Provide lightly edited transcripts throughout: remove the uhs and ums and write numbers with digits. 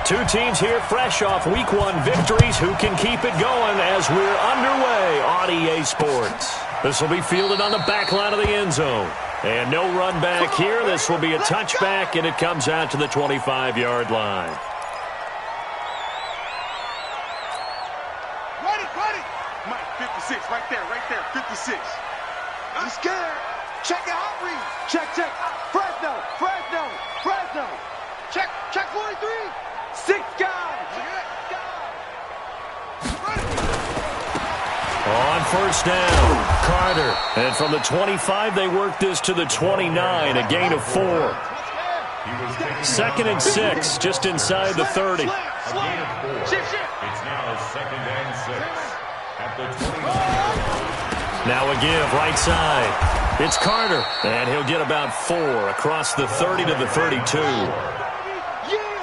Two teams here fresh off Week 1 victories. Who can keep it going as we're underway on EA Sports? This will be fielded on the back line of the end zone. And no run back here. This will be a touchback, and it comes out to the 25-yard line. Ready. Mike, 56, right there, 56. I'm scared. Check the hot read. Check. Fresno. Check 43. 6 guys. On first down, Carter. And from the 25, they work this to the 29, a gain of 4. 2nd and 6, just inside the 30. Shift. It's now 2nd and 6 at the 29. Now a give, right side. It's Carter, and he'll get about 4 across the 30 to the 32.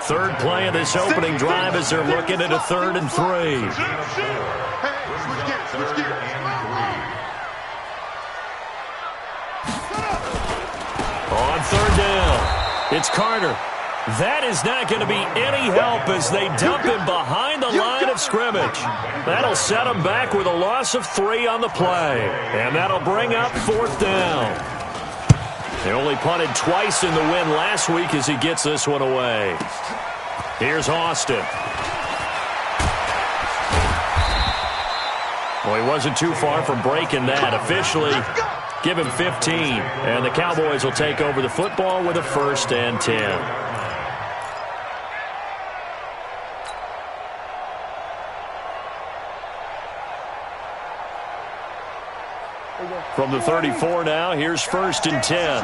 Third play of this opening drive as they're looking at a 3rd and 3. On 3rd down, it's Carter. That is not going to be any help as they dump him behind the line of scrimmage. That'll set him back with a loss of 3 on the play. And that'll bring up 4th down. They only punted twice in the win last week as he gets this one away. Here's Austin. Well, he wasn't too far from breaking that. Officially, give him 15. And the Cowboys will take over the football with a 1st and 10. From the 34 now, here's 1st and 10.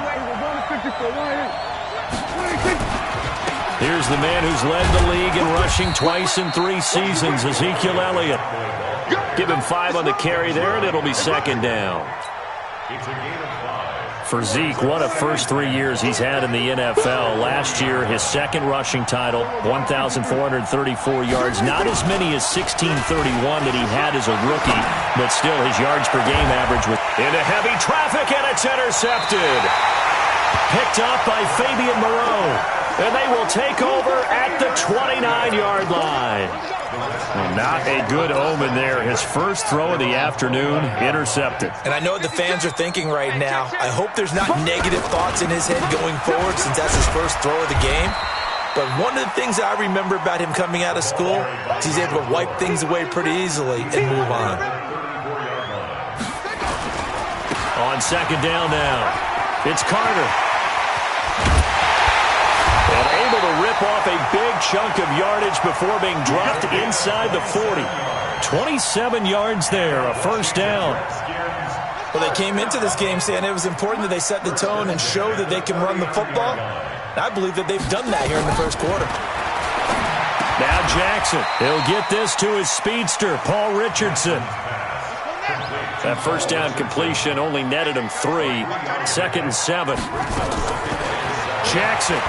Here's the man who's led the league in rushing twice in 3 seasons, Ezekiel Elliott. Give him 5 on the carry there, and it'll be 2nd down. For Zeke, what a first 3 years he's had in the NFL. Last year, his 2nd rushing title, 1,434 yards. Not as many as 1,631 that he had as a rookie, but still his yards per game average was into heavy traffic, and it's intercepted. Picked up by Fabian Moreau. And they will take over at the 29-yard line. Well, not a good omen there. His first throw of the afternoon, intercepted. And I know what the fans are thinking right now. I hope there's not negative thoughts in his head going forward since that's his first throw of the game. But one of the things I remember about him coming out of school is he's able to wipe things away pretty easily and move on. On 2nd down now, it's Carter. And able to rip off a big chunk of yardage before being dropped inside the 40. 27 yards there, a 1st down. Well, they came into this game saying it was important that they set the tone and show that they can run the football. I believe that they've done that here in the first quarter. Now Jackson, he'll get this to his speedster, Paul Richardson. That 1st down completion only netted him 3. 2nd and 7. Jackson.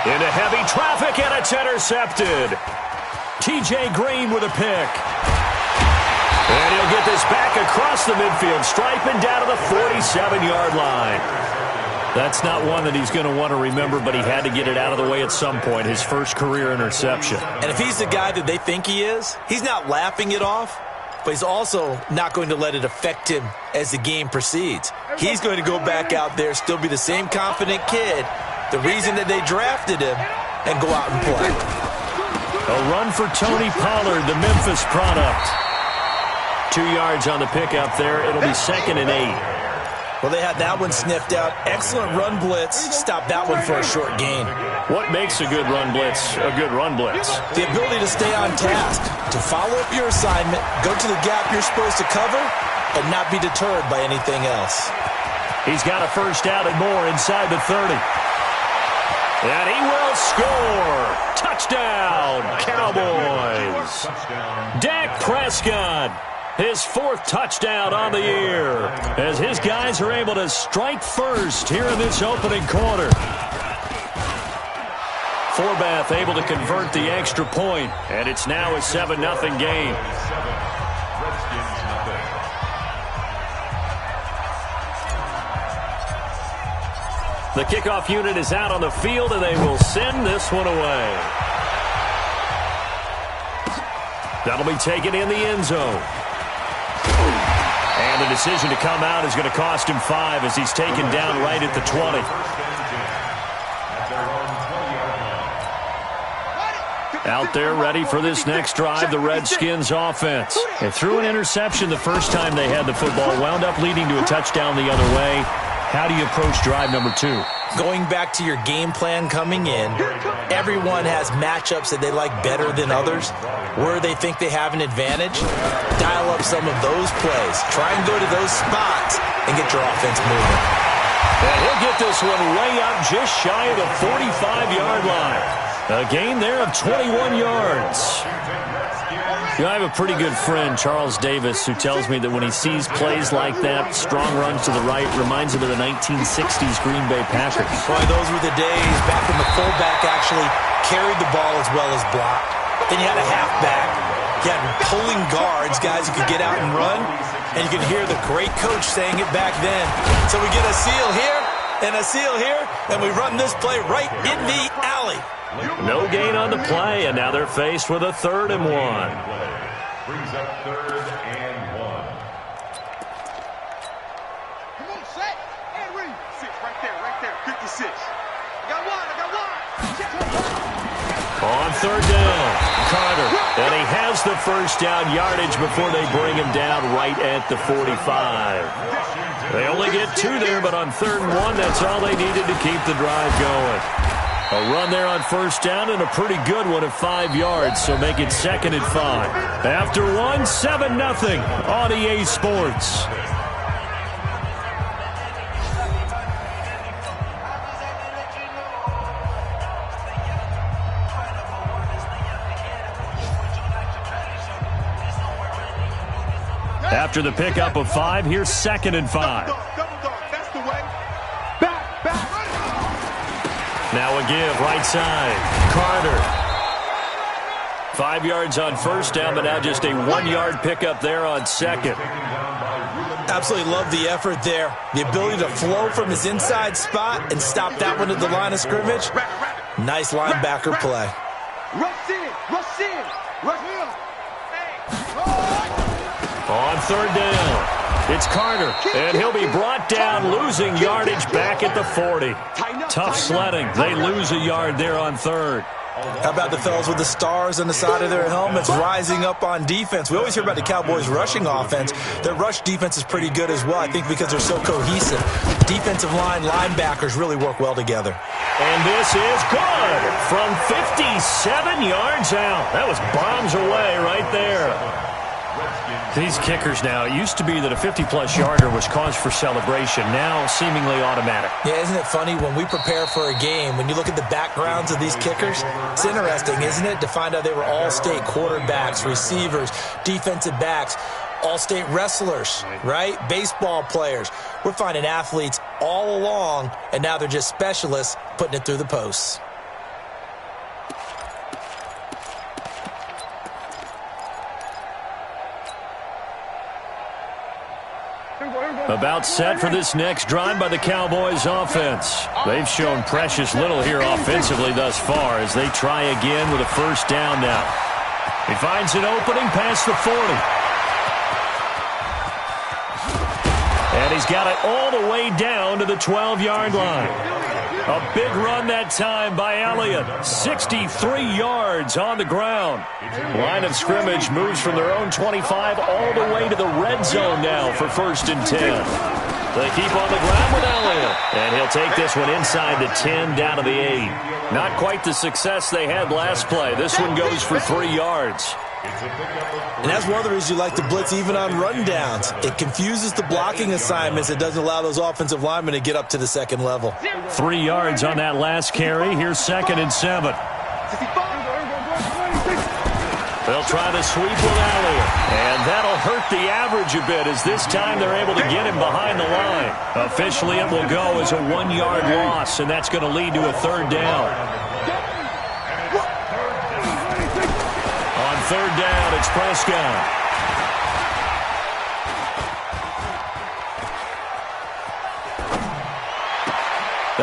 Into heavy traffic, and it's intercepted. T.J. Green with a pick. And he'll get this back across the midfield stripe and down to the 47-yard line. That's not one that he's going to want to remember, but he had to get it out of the way at some point, his first career interception. And if he's the guy that they think he is, he's not laughing it off, but he's also not going to let it affect him as the game proceeds. He's going to go back out there, still be the same confident kid, the reason that they drafted him, and go out and play. A run for Tony Pollard, the Memphis product. 2 yards on the pickup there. It'll be 2nd and 8. Well, they had that one sniffed out. Excellent run blitz. Stop that one for a short gain. What makes a good run blitz a good run blitz? The ability to stay on task, to follow up your assignment, go to the gap you're supposed to cover, and not be deterred by anything else. He's got a 1st down and more inside the 30. And he will score. Touchdown, Cowboys. Dak Prescott, his 4th touchdown on the year, as his guys are able to strike first here in this opening quarter. Forbath able to convert the extra point, and it's now a 7-0 game. The kickoff unit is out on the field, and they will send this one away. That'll be taken in the end zone. And the decision to come out is going to cost him 5 as he's taken down right at the 20. Out there ready for this next drive, the Redskins offense. They threw an interception the first time they had the football, wound up leading to a touchdown the other way. How do you approach drive number 2? Going back to your game plan coming in, everyone has matchups that they like better than others, where they think they have an advantage. Dial up some of those plays. Try and go to those spots and get your offense moving. And he'll get this one way up just shy of the 45-yard line. A gain there of 21 yards. You know, I have a pretty good friend, Charles Davis, who tells me that when he sees plays like that, strong runs to the right, reminds him of the 1960s Green Bay Packers. Boy, those were the days back when the fullback actually carried the ball as well as blocked. Then you had a halfback. You had pulling guards, guys who could get out and run, and you could hear the great coach saying it back then. So we get a seal here and a seal here, and we run this play right in the alley. No gain on the play, and now they're faced with a 3rd and 1. Brings up 3rd and 1. Come on, set. And read. 6 right there. 56. I got one. On 3rd down, Carter. And he has the first down yardage before they bring him down right at the 45. They only get 2 there, but on 3rd and 1, that's all they needed to keep the drive going. A run there on 1st down and a pretty good one at 5 yards, so make it 2nd and 5. After 1, 7-0 on EA Sports. After the pickup of 5, here's 2nd and 5. Double dog. That's the way. Back. Now a give, right side. Carter. 5 yards on 1st down, but now just a 1-yard pickup there on 2nd. Absolutely love the effort there. The ability to flow from his inside spot and stop that one at the line of scrimmage. Nice linebacker play. Rush in. On 3rd down, it's Carter, and he'll be brought down, losing yardage back at the 40. Tough sledding. They lose a yard there on 3rd. How about the fellas with the stars on the side of their helmets rising up on defense? We always hear about the Cowboys' rushing offense. Their rush defense is pretty good as well, I think, because they're so cohesive. Defensive line, linebackers really work well together. And this is good from 57 yards out. That was bombs away right there. These kickers now, it used to be that a 50-plus yarder was cause for celebration, now seemingly automatic. Yeah, isn't it funny when we prepare for a game, when you look at the backgrounds of these kickers, it's interesting, isn't it, to find out they were all-state quarterbacks, receivers, defensive backs, all-state wrestlers, right? Baseball players. We're finding athletes all along, and now they're just specialists putting it through the posts. About set for this next drive by the Cowboys offense. They've shown precious little here offensively thus far as they try again with a 1st down now. He finds an opening past the 40. And he's got it all the way down to the 12-yard line. A big run that time by Elliott. 63 yards on the ground. Line of scrimmage moves from their own 25 all the way to the red zone now for 1st and 10. They keep on the ground with Elliott. And he'll take this one inside the 10 down to the 8. Not quite the success they had last play. This one goes for 3 yards. And that's one of the reasons you like to blitz even on rundowns. It confuses the blocking assignments. It doesn't allow those offensive linemen to get up to the 2nd level. 3 yards on that last carry. Here's 2nd and 7. They'll try to sweep with Elliott. And that'll hurt the average a bit as this time they're able to get him behind the line. Officially, it will go as a 1-yard loss, and that's going to lead to a 3rd down. On 3rd down, it's Prescott.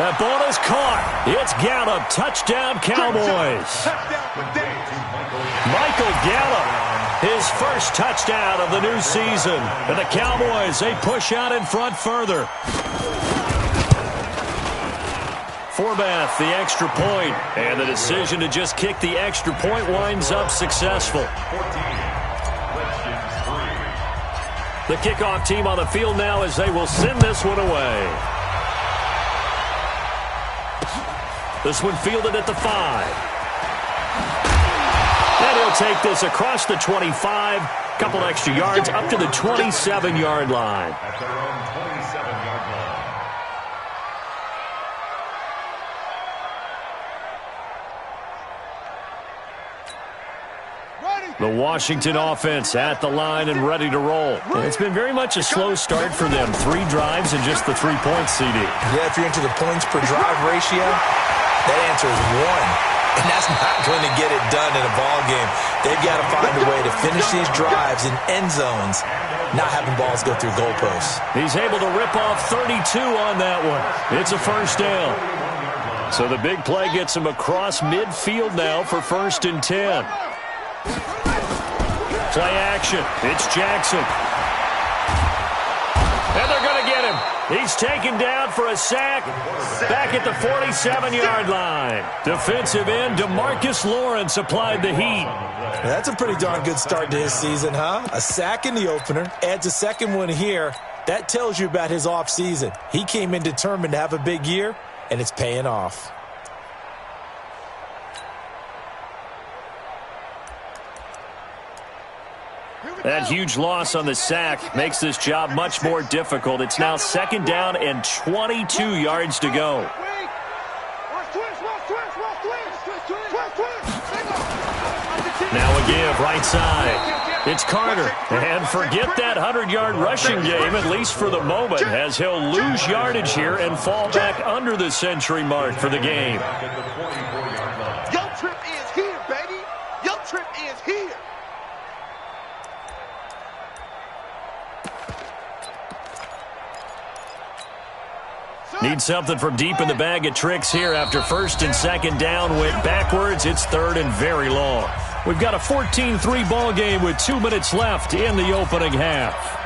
That ball is caught. It's Gallup. Touchdown, Cowboys. Michael Gallup, his first touchdown of the new season. And the Cowboys, they push out in front further. Forbath, the extra point. And the decision to just kick the extra point winds up successful. The kickoff team on the field now as they will send this one away. This one fielded at the 5. And he'll take this across the 25. Couple extra yards up to the 27-yard line. At their own 27-yard line. The Washington offense at the line and ready to roll. It's been very much a slow start for them. 3 drives and just the 3 points, CD. Yeah, if you're into the points per drive ratio, that answer is 1. And that's not going to get it done in a ball game. They've got to find a way to finish these drives in end zones, not having balls go through goalposts. He's able to rip off 32 on that one. It's a first down. So the big play gets him across midfield now for 1st and 10. Play action. It's Jackson. And they're going to get him. He's taken down for a sack back at the 47-yard line. Defensive end DeMarcus Lawrence applied the heat. That's a pretty darn good start to his season, huh? A sack in the opener, adds a second one here. That tells you about his offseason. He came in determined to have a big year, and it's paying off. That huge loss on the sack makes this job much more difficult. It's now 2nd down and 22 yards to go. Now a give, right side. It's Carter. And forget that 100-yard rushing game, at least for the moment, as he'll lose yardage here and fall back under the century mark for the game. Your trip is here, baby. Your trip is here. Need something from deep in the bag of tricks here after 1st and 2nd down went backwards. It's 3rd and very long. We've got a 14-3 ball game with 2 minutes left in the opening half.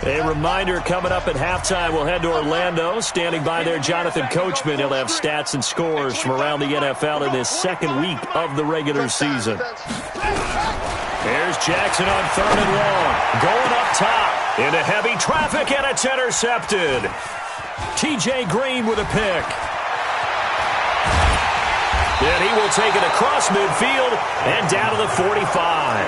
A reminder coming up at halftime, we'll head to Orlando. Standing by there, Jonathan Coachman. He'll have stats and scores from around the NFL in this 2nd week of the regular season. Here's Jackson on 3rd and long. Going up top into heavy traffic, and it's intercepted. T.J. Green with a pick. And he will take it across midfield and down to the 45.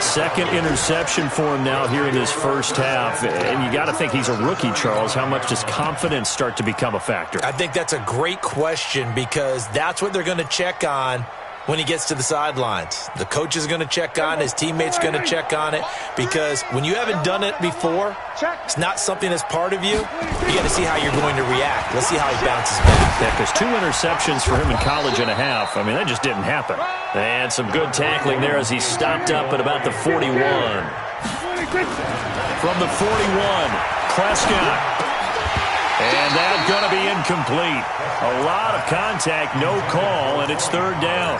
2nd interception for him now here in this first half. And you got to think he's a rookie, Charles. How much does confidence start to become a factor? I think that's a great question because that's what they're going to check on when he gets to the sidelines. The coach is going to check on it. His teammates going to check on it because when you haven't done it before, it's not something that's part of you. You got to see how you're going to react. Let's see how he bounces back. Yeah, because 2 interceptions for him in college and a half. I mean, that just didn't happen. And some good tackling there as he stopped up at about the 41. From the 41, Prescott. And that's going to be incomplete. A lot of contact, no call, and it's 3rd down.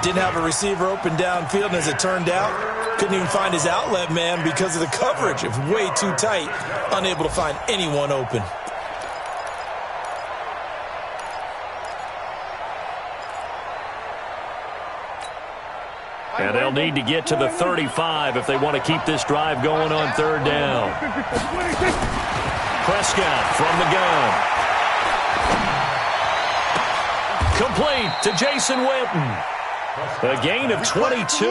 Didn't have a receiver open downfield, and as it turned out, couldn't even find his outlet man because of the coverage. It was way too tight, unable to find anyone open. And they'll need to get to the 35 if they want to keep this drive going on 3rd down. Prescott from the gun. Complete to Jason Witten. A gain of 22.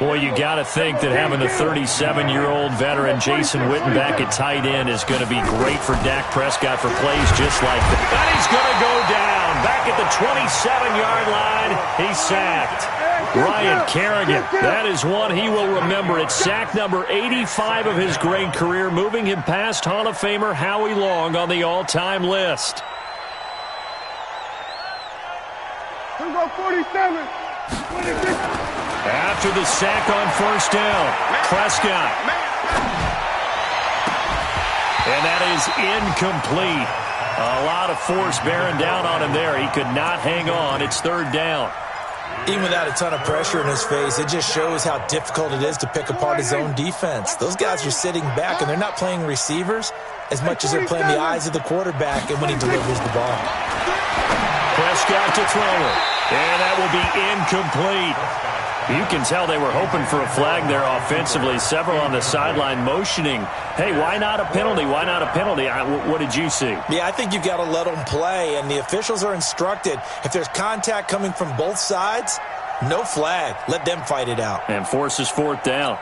Boy, you got to think that having the 37-year-old veteran Jason Witten back at tight end is going to be great for Dak Prescott for plays just like that. And he's going to go down. Back at the 27-yard line, he's sacked. Ryan Kerrigan, that is one he will remember. It's sack number 85 of his great career, moving him past Hall of Famer Howie Long on the all-time list. 47, 26. After the sack on first down, Prescott. And that is incomplete. A lot of force bearing down on him there. He could not hang on. It's third down. Even without a ton of pressure in his face, it just shows how difficult it is to pick apart his own defense. Those guys are sitting back, and they're not playing receivers as much as they're playing the eyes of the quarterback and when he delivers the ball. Prescott to throw it. And that will be incomplete. You can tell they were hoping for a flag there offensively. Several on the sideline motioning, hey, why not a penalty? Why not a penalty? What did you see? Yeah, I think you've got to let them play, and the officials are instructed. If there's contact coming from both sides, no flag. Let them fight it out. And forces fourth down.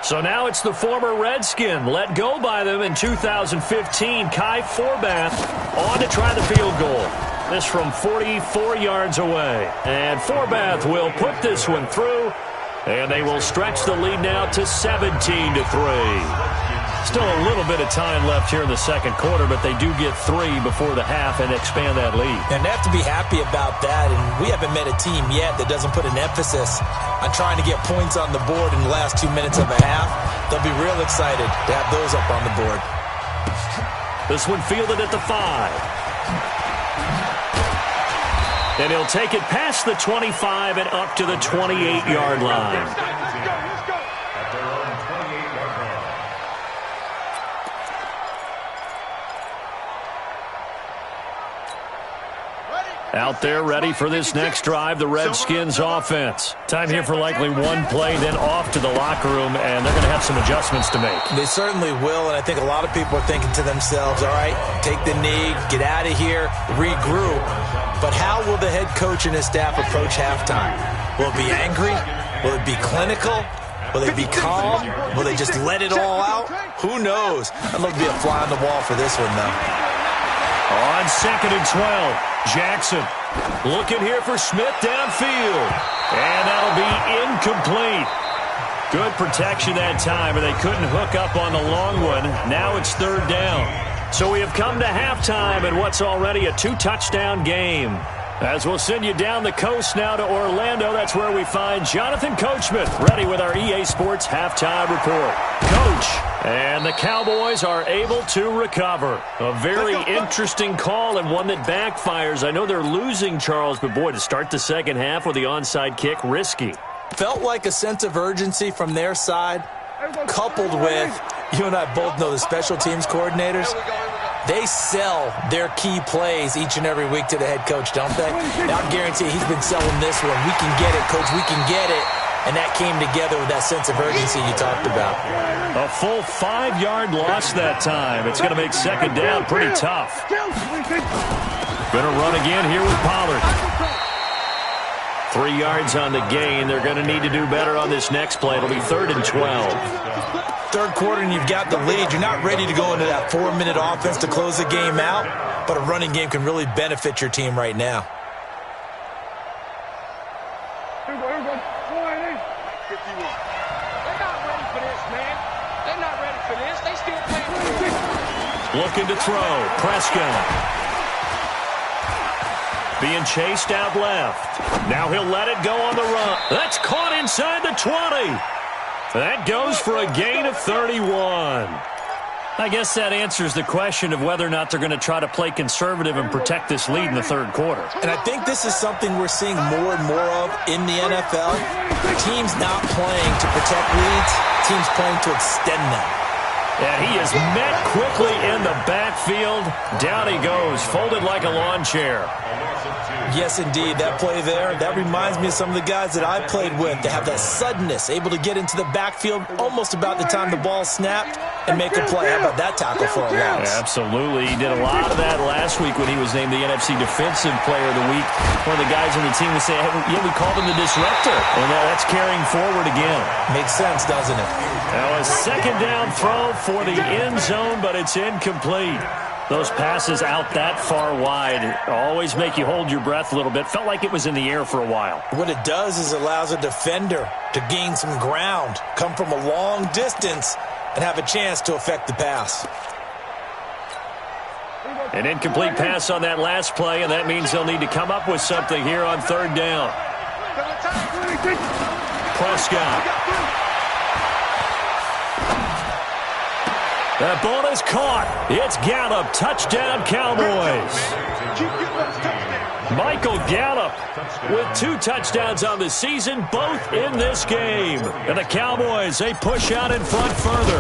So now it's the former Redskin, let go by them in 2015, Kai Forbath, on to try the field goal. This from 44 yards away. And Forbath will put this one through, and they will stretch the lead now to 17-3. Still a little bit of time left here in the second quarter, but they do get 3 before the half and expand that lead. And they have to be happy about that, and we haven't met a team yet that doesn't put an emphasis on trying to get points on the board in the last 2 minutes of a half. They'll be real excited to have those up on the board. This one fielded at the 5. And he'll take it past the 25 and up to the 28-yard line. Out there ready for this next drive, the Redskins offense. Time here for likely one play, then off to the locker room, and they're going to have some adjustments to make. They certainly will, and I think a lot of people are thinking to themselves, all right, take the knee, get out of here, regroup. But how will the head coach and his staff approach halftime? Will it be angry? Will it be clinical? Will they be calm? Will they just let it all out? Who knows? I'd love to be a fly on the wall for this one, though. On 2nd and 12, Jackson looking here for Smith downfield. And that'll be incomplete. Good protection that time, and they couldn't hook up on the long one. Now it's third down. So we have come to halftime in what's already a 2-touchdown game. As we'll send you down the coast now to Orlando, that's where we find Jonathan Coachman, ready with our EA Sports halftime report. Coach, and the Cowboys are able to recover. A very interesting call and one that backfires. I know they're losing, Charles, but boy, to start the second half with the onside kick, risky. Felt like a sense of urgency from their side, coupled with, you and I both know the special teams coordinators, they sell their key plays each and every week to the head coach, don't they? Now, I guarantee he's been selling this one. We can get it, Coach. We can get it. And that came together with that sense of urgency you talked about. A full 5-yard loss that time. It's going to make second down pretty tough. Going to run again here with Pollard. 3 yards on the gain. They're going to need to do better on this next play. It'll be 3rd and 12. Third quarter and you've got the lead. You're not ready to go into that 4-minute offense to close the game out, but a running game can really benefit your team right now. They're not ready for this, man. They're not ready for this. They still playing for this. Looking to throw. Prescott. Being chased out left. Now he'll let it go on the run. That's caught inside the 20. That goes for a gain of 31. I guess that answers the question of whether or not they're going to try to play conservative and protect this lead in the third quarter. And I think this is something we're seeing more and more of in the NFL. Teams not playing to protect leads, teams playing to extend them. And he is met quickly in the backfield. Down he goes, folded like a lawn chair. Yes, indeed. That play there, that reminds me of some of the guys that I played with. They have that suddenness, able to get into the backfield almost about the time the ball snapped and make a play. How about that tackle for a loss? Yeah, absolutely. He did a lot of that last week when he was named the NFC Defensive Player of the Week. One of the guys on the team would say, hey, yeah, we called him the disruptor. And that's carrying forward again. Makes sense, doesn't it? Now a second down throw for the end zone, but it's incomplete. Those passes out that far wide always make you hold your breath a little bit. Felt like it was in the air for a while. What it does is it allows a defender to gain some ground, come from a long distance, and have a chance to affect the pass. An incomplete pass on that last play, and that means they'll need to come up with something here on third down. Prescott. That ball is caught. It's Gallup. Touchdown, Cowboys. Michael Gallup with 2 touchdowns on the season, both in this game. And the Cowboys, they push out in front further.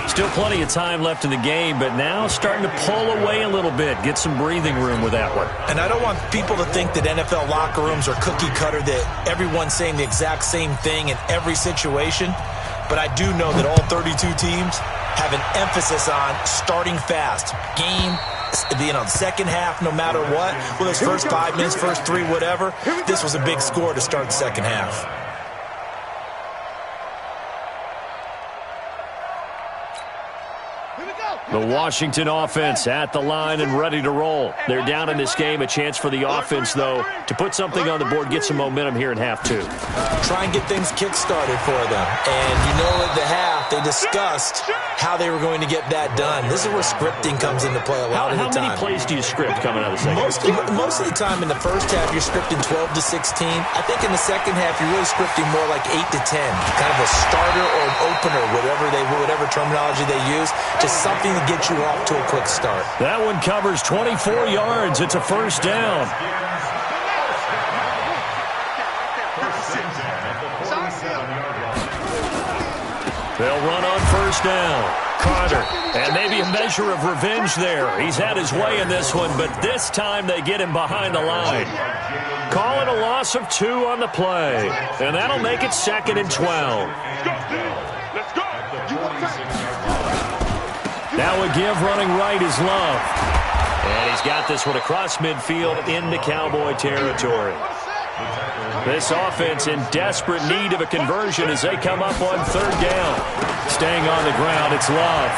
Still plenty of time left in the game, but now starting to pull away a little bit. Get some breathing room with that one. And I don't want people to think that NFL locker rooms are cookie cutter, that everyone's saying the exact same thing in every situation. But I do know that all 32 teams have an emphasis on starting fast. Game, the second half, no matter what. Well, those first 5 minutes, first 3, whatever. This was a big score to start the second half. The Washington offense at the line and ready to roll. They're down in this game. A chance for the offense, though, to put something on the board, get some momentum here in half 2. Try and get things kick-started for them. And you know at the half, they discussed how they were going to get that done. This is where scripting comes into play a lot of the time. How many plays do you script coming out of the second? Most of the time in the first half, you're scripting 12 to 16. I think in the second half, you're really scripting more like 8 to 10. Kind of a starter or an opener, whatever terminology they use. Just something to get you off to a quick start. That one covers 24 yards. It's a first down. They'll run on first down. Carter, and maybe a measure of revenge there. He's had his way in this one, but this time they get him behind the line. Call it a loss of 2 on the play, and that'll make it 2nd and 12. Let's go. Now a give running right is Love. And he's got this one across midfield into Cowboy territory. This offense in desperate need of a conversion as they come up on third down. Staying on the ground, it's Love.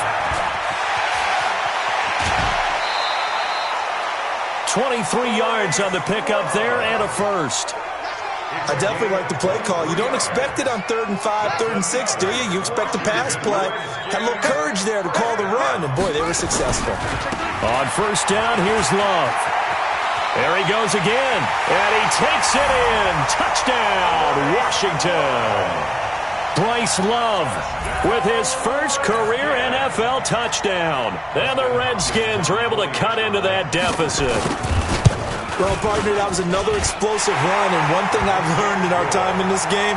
23 yards on the pickup there and a first. I definitely like the play call. You don't expect it on 3rd and 5, 3rd and 6, do you? You expect a pass play. Had a little courage there to call the run, and boy, they were successful. On first down, here's Love. There he goes again, and he takes it in. Touchdown, Washington. Bryce Love with his first career NFL touchdown. And the Redskins are able to cut into that deficit. Well, partner, that was another explosive run, and one thing I've learned in our time in this game,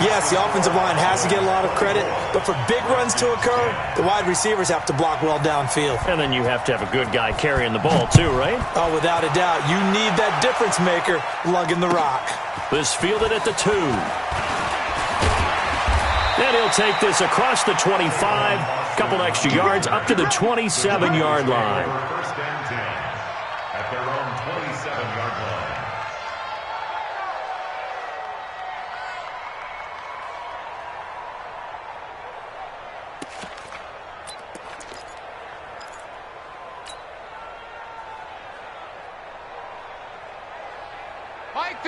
yes, the offensive line has to get a lot of credit, but for big runs to occur, the wide receivers have to block well downfield. And then you have to have a good guy carrying the ball too, right? Oh, without a doubt. You need that difference maker lugging the rock. This fielded at the 2. And he'll take this across the 25, couple extra yards, up to the 27-yard line.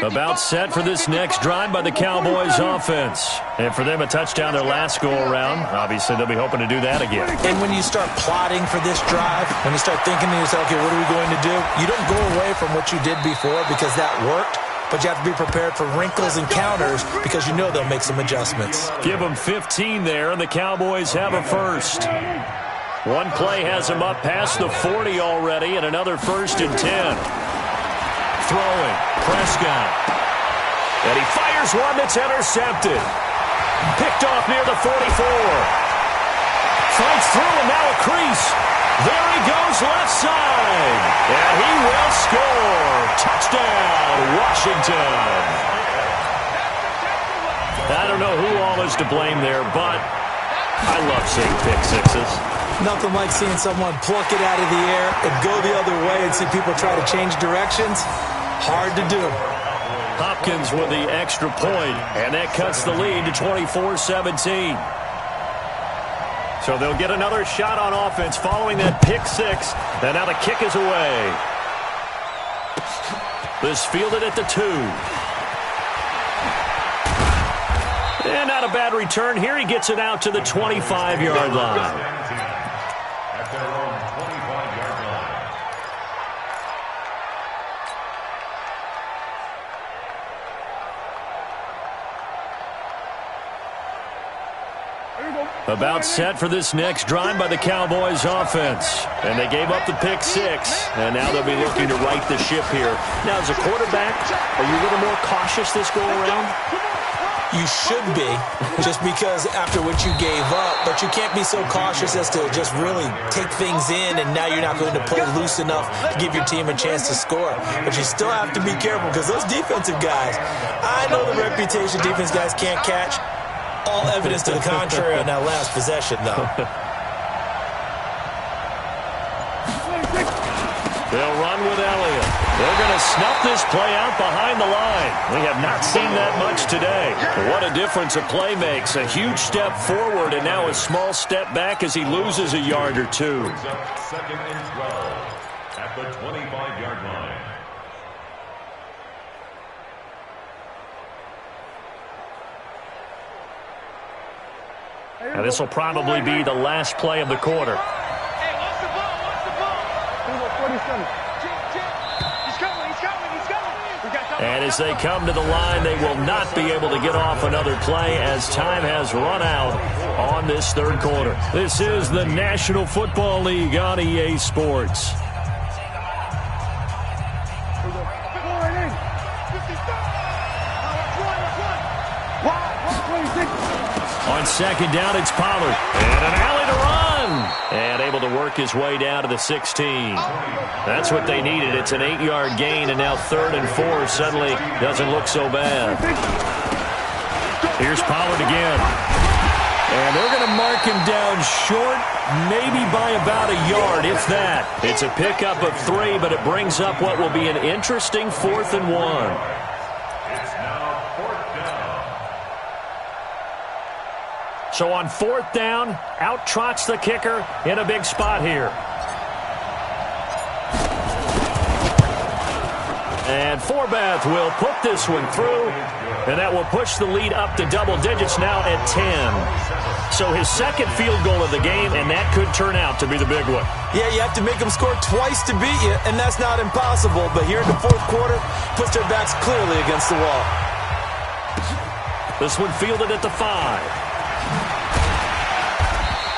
About set for this next drive by the Cowboys offense. And for them, a touchdown their last go-around. Obviously, they'll be hoping to do that again. And when you start plotting for this drive, when you start thinking to yourself, okay, what are we going to do? You don't go away from what you did before because that worked, but you have to be prepared for wrinkles and counters because you know they'll make some adjustments. Give them 15 there, and the Cowboys have a first. One play has them up past the 40 already, and another 1st and 10. Throwing, Prescott. And he fires one that's intercepted. Picked off near the 44. Fights through and now a crease. There he goes left side. And he will score. Touchdown, Washington. I don't know who all is to blame there, but I love seeing pick sixes. Nothing like seeing someone pluck it out of the air and go the other way and see people try to change directions. Hard to do. Hopkins with the extra point, and that cuts the lead to 24-17. So they'll get another shot on offense following that pick 6, and now the kick is away. This fielded at the 2. And not a bad return here. He gets it out to the 25-yard line. About set for this next drive by the Cowboys offense. And they gave up the pick six, and now they'll be looking to right the ship here. Now, as a quarterback, are you a little more cautious this go-around? You should be, just because after what you gave up, but you can't be so cautious as to just really take things in, and now you're not going to play loose enough to give your team a chance to score. But you still have to be careful, because those defensive guys, I know the reputation defense guys can't catch. All evidence to the contrary on that last possession, though. They'll run with Elliott. They're going to snuff this play out behind the line. We have not seen that much today. What a difference a play makes. A huge step forward and now a small step back as he loses a yard or two. Second and 12 at the 25-yard line. Now, this will probably be the last play of the quarter. Hey, watch the ball, watch the ball. 47. He's coming. And as they come to the line, they will not be able to get off another play as time has run out on this third quarter. This is the National Football League on EA Sports. On second down, it's Pollard. And an alley to run. And able to work his way down to the 16. That's what they needed. It's an 8-yard gain, and now 3rd and 4 suddenly doesn't look so bad. Here's Pollard again. And they're going to mark him down short, maybe by about a yard, if that. It's a pickup of 3, but it brings up what will be an interesting 4th and 1. So on 4th down, out trots the kicker in a big spot here. And Forbath will put this one through, and that will push the lead up to double digits now at 10. So his second field goal of the game, and that could turn out to be the big one. Yeah, you have to make them score twice to beat you, and that's not impossible. But here in the 4th quarter, puts their backs clearly against the wall. This one fielded at the 5.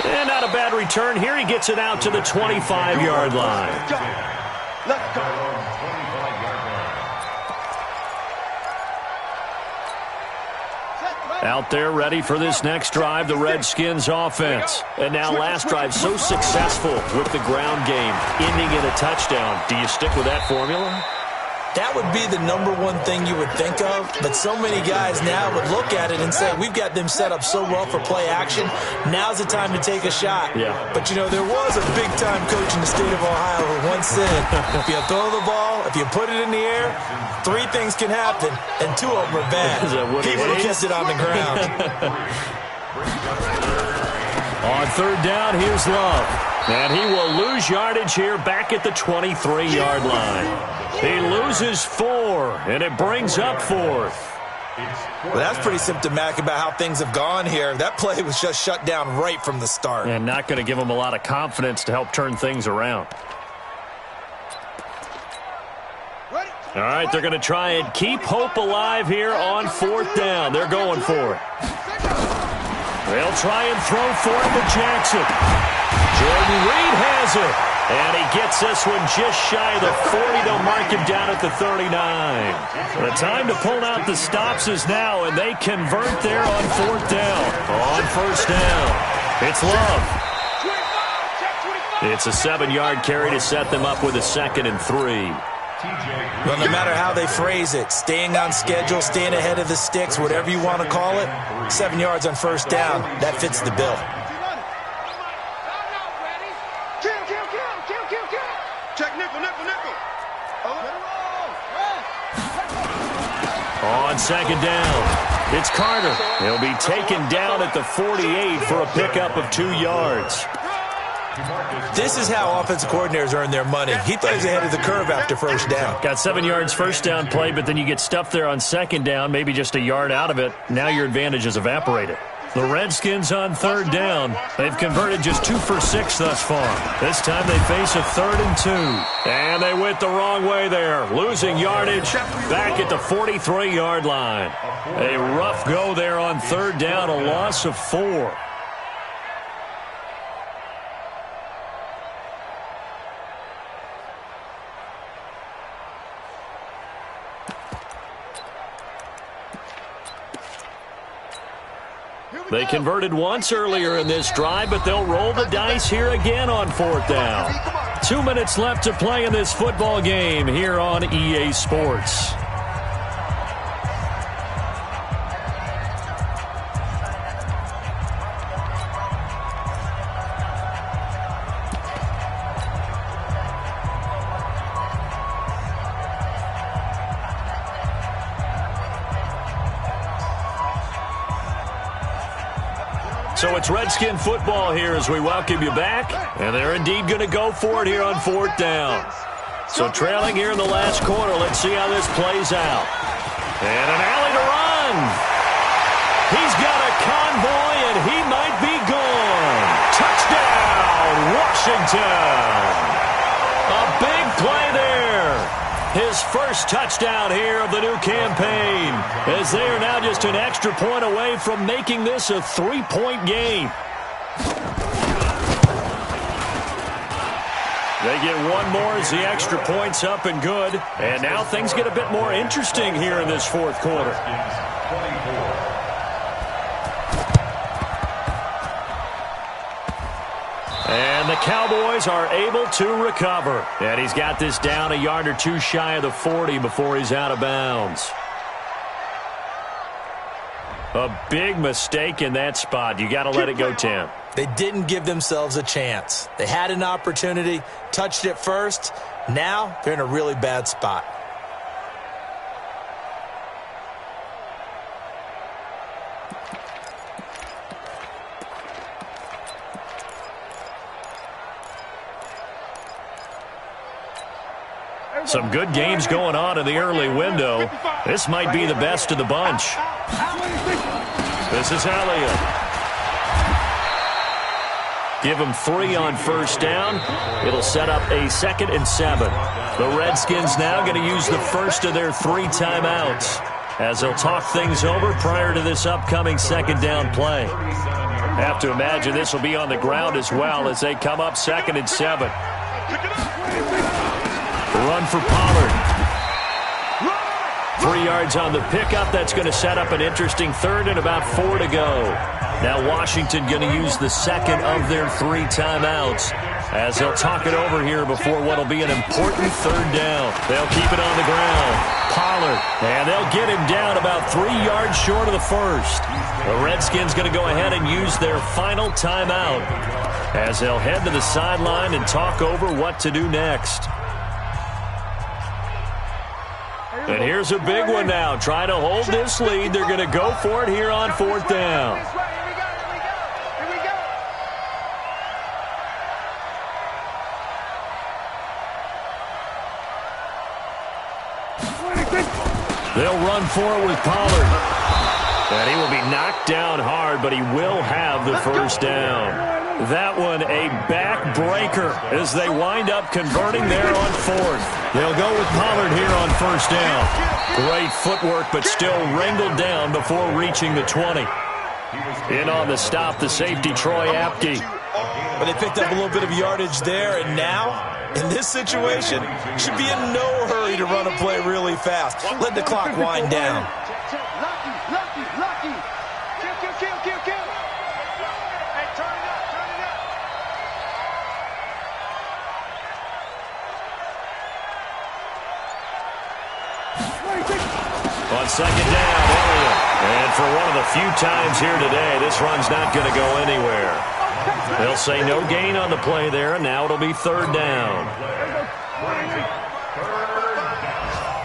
And not a bad return. Here he gets it out to the 25-yard line. Let's go. Out there ready for this next drive, the Redskins offense. And now last drive so successful with the ground game, ending in a touchdown. Do you stick with that formula? That would be the #1 thing you would think of, but so many guys now would look at it and say, we've got them set up so well for play action, now's the time to take a shot. Yeah. But, you know, there was a big-time coach in the state of Ohio who once said, if you throw the ball, if you put it in the air, 3 things can happen, and 2 of them are bad. He would have kissed it on the ground. On 3rd down, here's Love. And he will lose yardage here back at the 23-yard line. He loses 4, and it brings up 4th. Well, that's pretty symptomatic about how things have gone here. That play was just shut down right from the start. And not going to give him a lot of confidence to help turn things around. All right, they're going to try and keep hope alive here on 4th down. They're going for it. They'll try and throw for it to Jackson. Jordan Reed has it. And he gets this one just shy of the 40. They'll mark him down at the 39. The time to pull out the stops is now, and they convert there on 4th down. On 1st down, it's Love. It's a 7-yard carry to set them up with a 2nd and 3. Well, no matter how they phrase it, staying on schedule, staying ahead of the sticks, whatever you want to call it, 7 yards on 1st down, that fits the bill. Check nickel. On 2nd down, it's Carter. He'll be taken down at the 48 for a pickup of 2 yards. This is how offensive coordinators earn their money. He plays ahead of the curve after 1st down. Got 7 yards 1st down play, but then you get stuffed there on 2nd down, maybe just a yard out of it. Now your advantage is evaporated. The Redskins on 3rd down. They've converted just 2 for 6 thus far. This time they face a 3rd and 2. And they went the wrong way there, losing yardage back at the 43-yard line. A rough go there on 3rd down, a loss of 4. They converted once earlier in this drive, but they'll roll the dice here again on 4th down. 2 minutes left to play in this football game here on EA Sports. So it's Redskin football here as we welcome you back. And they're indeed going to go for it here on 4th down. So trailing here in the last quarter. Let's see how this plays out. And an alley to run. He's got a convoy, and he might be gone. Touchdown, Washington. A big play there. His first touchdown here of the new campaign, as they are now just an extra point away from making this a 3-point game. They get one more as the extra point's up and good. And now things get a bit more interesting here in this 4th quarter. And the Cowboys are able to recover. And he's got this down a yard or two shy of the 40 before he's out of bounds. A big mistake in that spot. You got to let it go, Tim. They didn't give themselves a chance. They had an opportunity, touched it first. Now they're in a really bad spot. Some good games going on in the early window. This might be the best of the bunch. This is Elliott. Give him 3 on 1st down. It'll set up a 2nd and 7. The Redskins now going to use the first of their 3 timeouts as they'll talk things over prior to this upcoming 2nd down play. Have to imagine this will be on the ground as well as they come up 2nd and 7. Run for Pollard. 3 yards on the pickup. That's going to set up an interesting 3rd and about 4 to go. Now Washington going to use the 2nd of their 3 timeouts as they'll talk it over here before what will be an important 3rd down. They'll keep it on the ground. Pollard. And they'll get him down about 3 yards short of the 1st. The Redskins going to go ahead and use their final timeout as they'll head to the sideline and talk over what to do next. And here's a big one now. Trying to hold this lead. They're going to go for it here on 4th down. They'll run for it with Pollard. And he will be knocked down hard, but he will have the 1st down. That one a backbreaker as they wind up converting there on 4th. They'll go with Pollard here on 1st down. Great footwork, but still wrangled down before reaching the 20. In on the stop, the safety, Troy Apke. But they picked up a little bit of yardage there, and now, in this situation, should be in no hurry to run a play really fast. Let the clock wind down. Lucky. Kill. Hey, turn it up. On 2nd down, Elliott. And for one of the few times here today, this run's not going to go anywhere. They'll say no gain on the play there, and now it'll be 3rd down.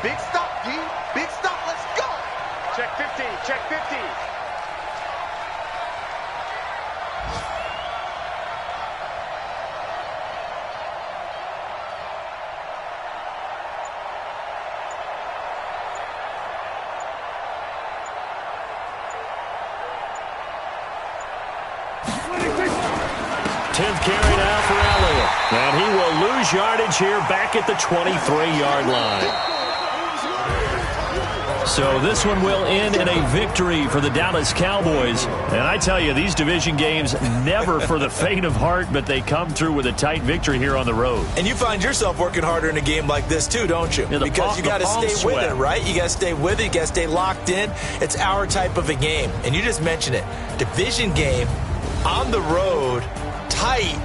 Big stop, D. Big stop. Let's go. Check 15. Carry now for Elliott. And he will lose yardage here back at the 23-yard line. So this one will end in a victory for the Dallas Cowboys. And I tell you, these division games never for the faint of heart, but they come through with a tight victory here on the road. And you find yourself working harder in a game like this too, don't you? Yeah, because you got to stay with it, right? You got to stay with it. You got to stay locked in. It's our type of a game. And you just mentioned it. Division game on the road, tight,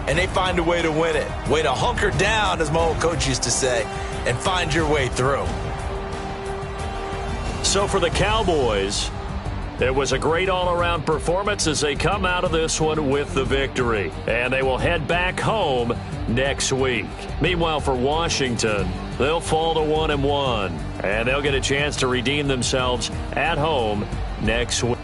and they find a way to win it. Way to hunker down, as my old coach used to say, and find your way through. So for the Cowboys, it was a great all-around performance as they come out of this one with the victory. And they will head back home next week. Meanwhile, for Washington, they'll fall to 1-1. And they'll get a chance to redeem themselves at home next week.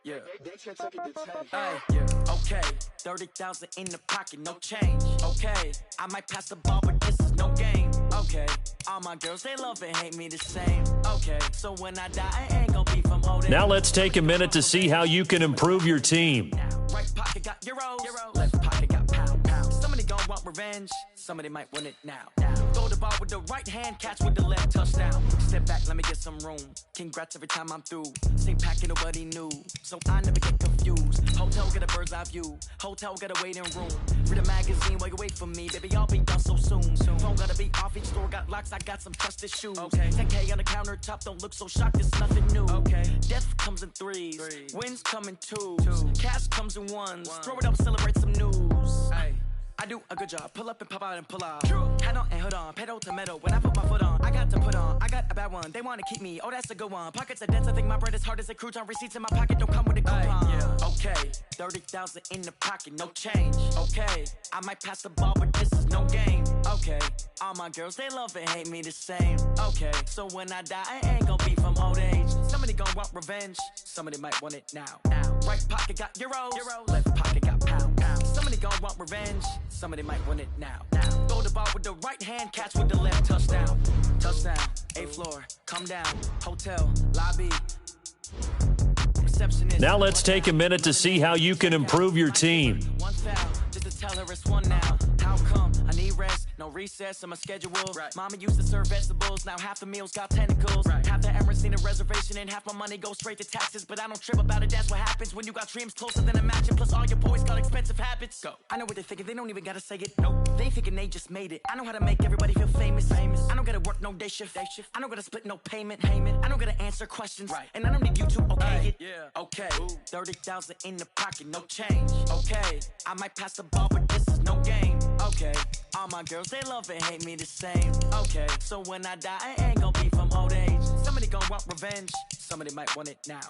Yeah. Hey, yeah. Okay, 30,000 in the pocket, no change. Okay, I might pass the ball, but this is no game. Okay, all my girls, they love and hate me the same. Okay, so when I die, I ain't gonna be from old age. Now let's take a minute to see how you can improve your team. Right pocket got euros, left pocket got pound. Somebody gon' want revenge, somebody might win it now. Throw the ball with the right hand, catch with the left, touchdown. Step back, let me get some room. Congrats every time I'm through. Same packet, nobody knew, so I never get confused. Hotel get a bird's eye view. Hotel get a waiting room. Read a magazine while you wait for me, baby. I'll be done so soon. Phone gotta be off, each store got locks. I got some trusted shoes. Okay. 10K on the countertop, don't look so shocked. It's nothing new. Okay. Death comes in threes. Wins come in twos. Cash comes in ones. Throw it up, celebrate some news. Hey. I do a good job. Pull up and pop out and pull out. Hat on and hood on. Pedal to metal. When I put my foot on, I got to put on. I got a bad one. They want to keep me. Oh, that's a good one. Pockets are dense. I think my bread is hard as a crouton. Receipts in my pocket don't come with a coupon. Yeah. Okay. 30,000 in the pocket. No change. Okay. I might pass the ball, but this is no game. Okay. All my girls, they love and hate me the same. Okay. So when I die, I ain't gonna be from old age. Somebody gonna want revenge. Somebody might want it now. Right pocket got euros. Left pocket got pound. Somebody gonna want revenge. Somebody might win it now. Throw the ball with the right hand, catch with the left, touchdown. Touchdown, 8th floor, come down, hotel, lobby. Receptionist. Now let's take a minute to see how you can improve your team. One foul, just to tell her it's one now. How come? I need rest, no recess in my schedule. Right. Mama used to serve vegetables, now half the meals got tentacles. Right. Half the Emirates need a reservation and half my money goes straight to taxes. But I don't trip about it, that's what happens when you got dreams closer than a match. And plus all your boys got expensive habits. Go. I know what they're thinking, they don't even gotta say it. Nope. They thinking they just made it. I know how to make everybody feel famous. I don't gotta work no day shift. I don't gotta split no payment. I don't gotta answer questions. Right. And I don't need you to okay it. Yeah. Okay. 30,000 in the pocket, no change. Okay. I might pass the ball, but this is no game. Okay. All my girls, they love and hate me the same. Okay. So when I die, I ain't gonna be from old age. Somebody gonna want revenge. Somebody might want it now.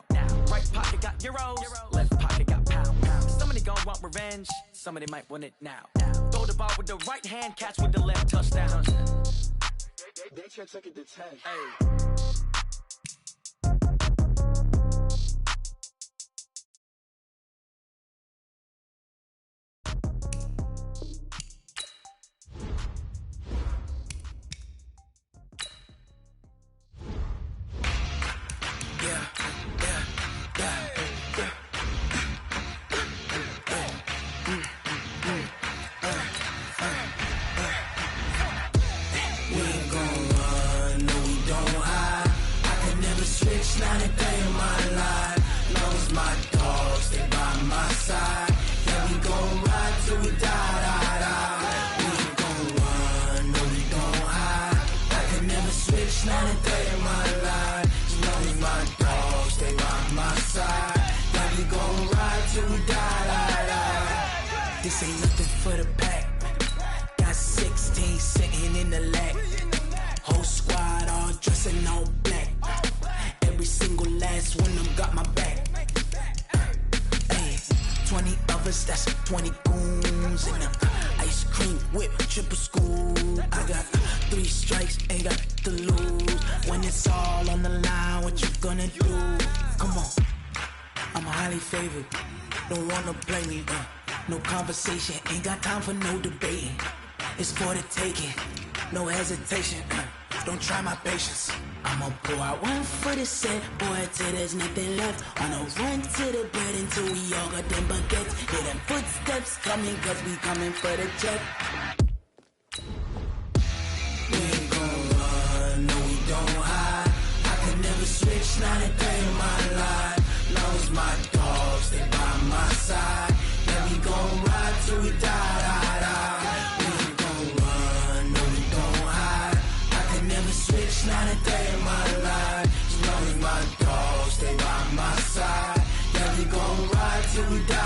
Right pocket got euros. Left pocket got pound. Somebody gonna want revenge. Somebody might want it now. Throw the ball with the right hand, catch with the left, touchdown. They can't take it to 10. Hey. This ain't nothing for the pack. Got 16 sitting in the lap. Whole squad all dressing all black. Every single last one of them got my back. Hey, 20 of us, that's 20 goons in them. Ice cream whip, triple scoop. I got 3 strikes, ain't got to lose. When it's all on the line, what you gonna do? Come on, I'm highly favored. Don't wanna blame me, no conversation, ain't got time for no debating. It's for the taking, no hesitation. Don't try my patience. I'ma pour out one for the set, boy, till there's nothing left. On a run to the bed until we all got them baguettes. Hear them footsteps coming, cause we coming for the check. We ain't gon' run, no we don't hide. I could never switch, not a day in my life. Long as my dogs, they by my side. Yeah, we gon' ride till we die. We ain't gon' run, no we don't hide. I could never switch, not a day in my life. As long as my dogs, they by my side. Yeah, we gon' ride till we die.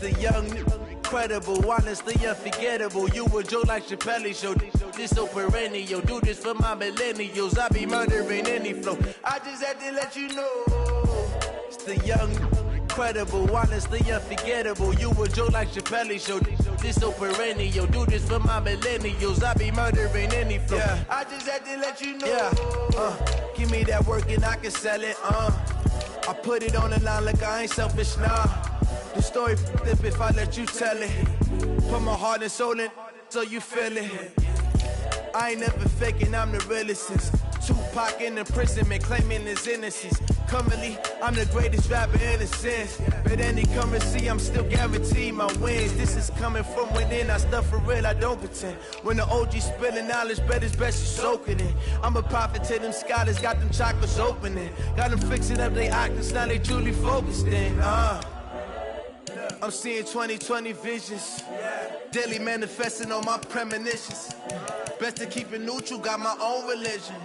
The young, incredible, honestly unforgettable. You a Joe like Chappelle show. This so perennial. Do this for my millennials. I be murdering any flow. I just had to let you know. It's the young, incredible, honestly unforgettable. You a Joe like Chappelle show. This so perennial. Do this for my millennials. I be murdering any flow. Yeah. I just had to let you know. Yeah. Give me that work and I can sell it. I put it on the line like I ain't selfish, nah. The story flip if I let you tell it. Put my heart and soul in so you feel it. I ain't never faking, I'm the realest since Tupac in imprisonment, claiming his innocence. Currently, I'm the greatest rapper in a sense. But any currency, I'm still guaranteed my wins. This is coming from within, I stuff for real, I don't pretend. When the OG spilling knowledge, bet it's best you soak it in. I'm a prophet to them scholars, got them chakras opening. Got them fixing up they octaves, now they truly focused in. I'm seeing 2020 visions. Daily manifesting on my premonitions. Best to keep it neutral, got my own religion.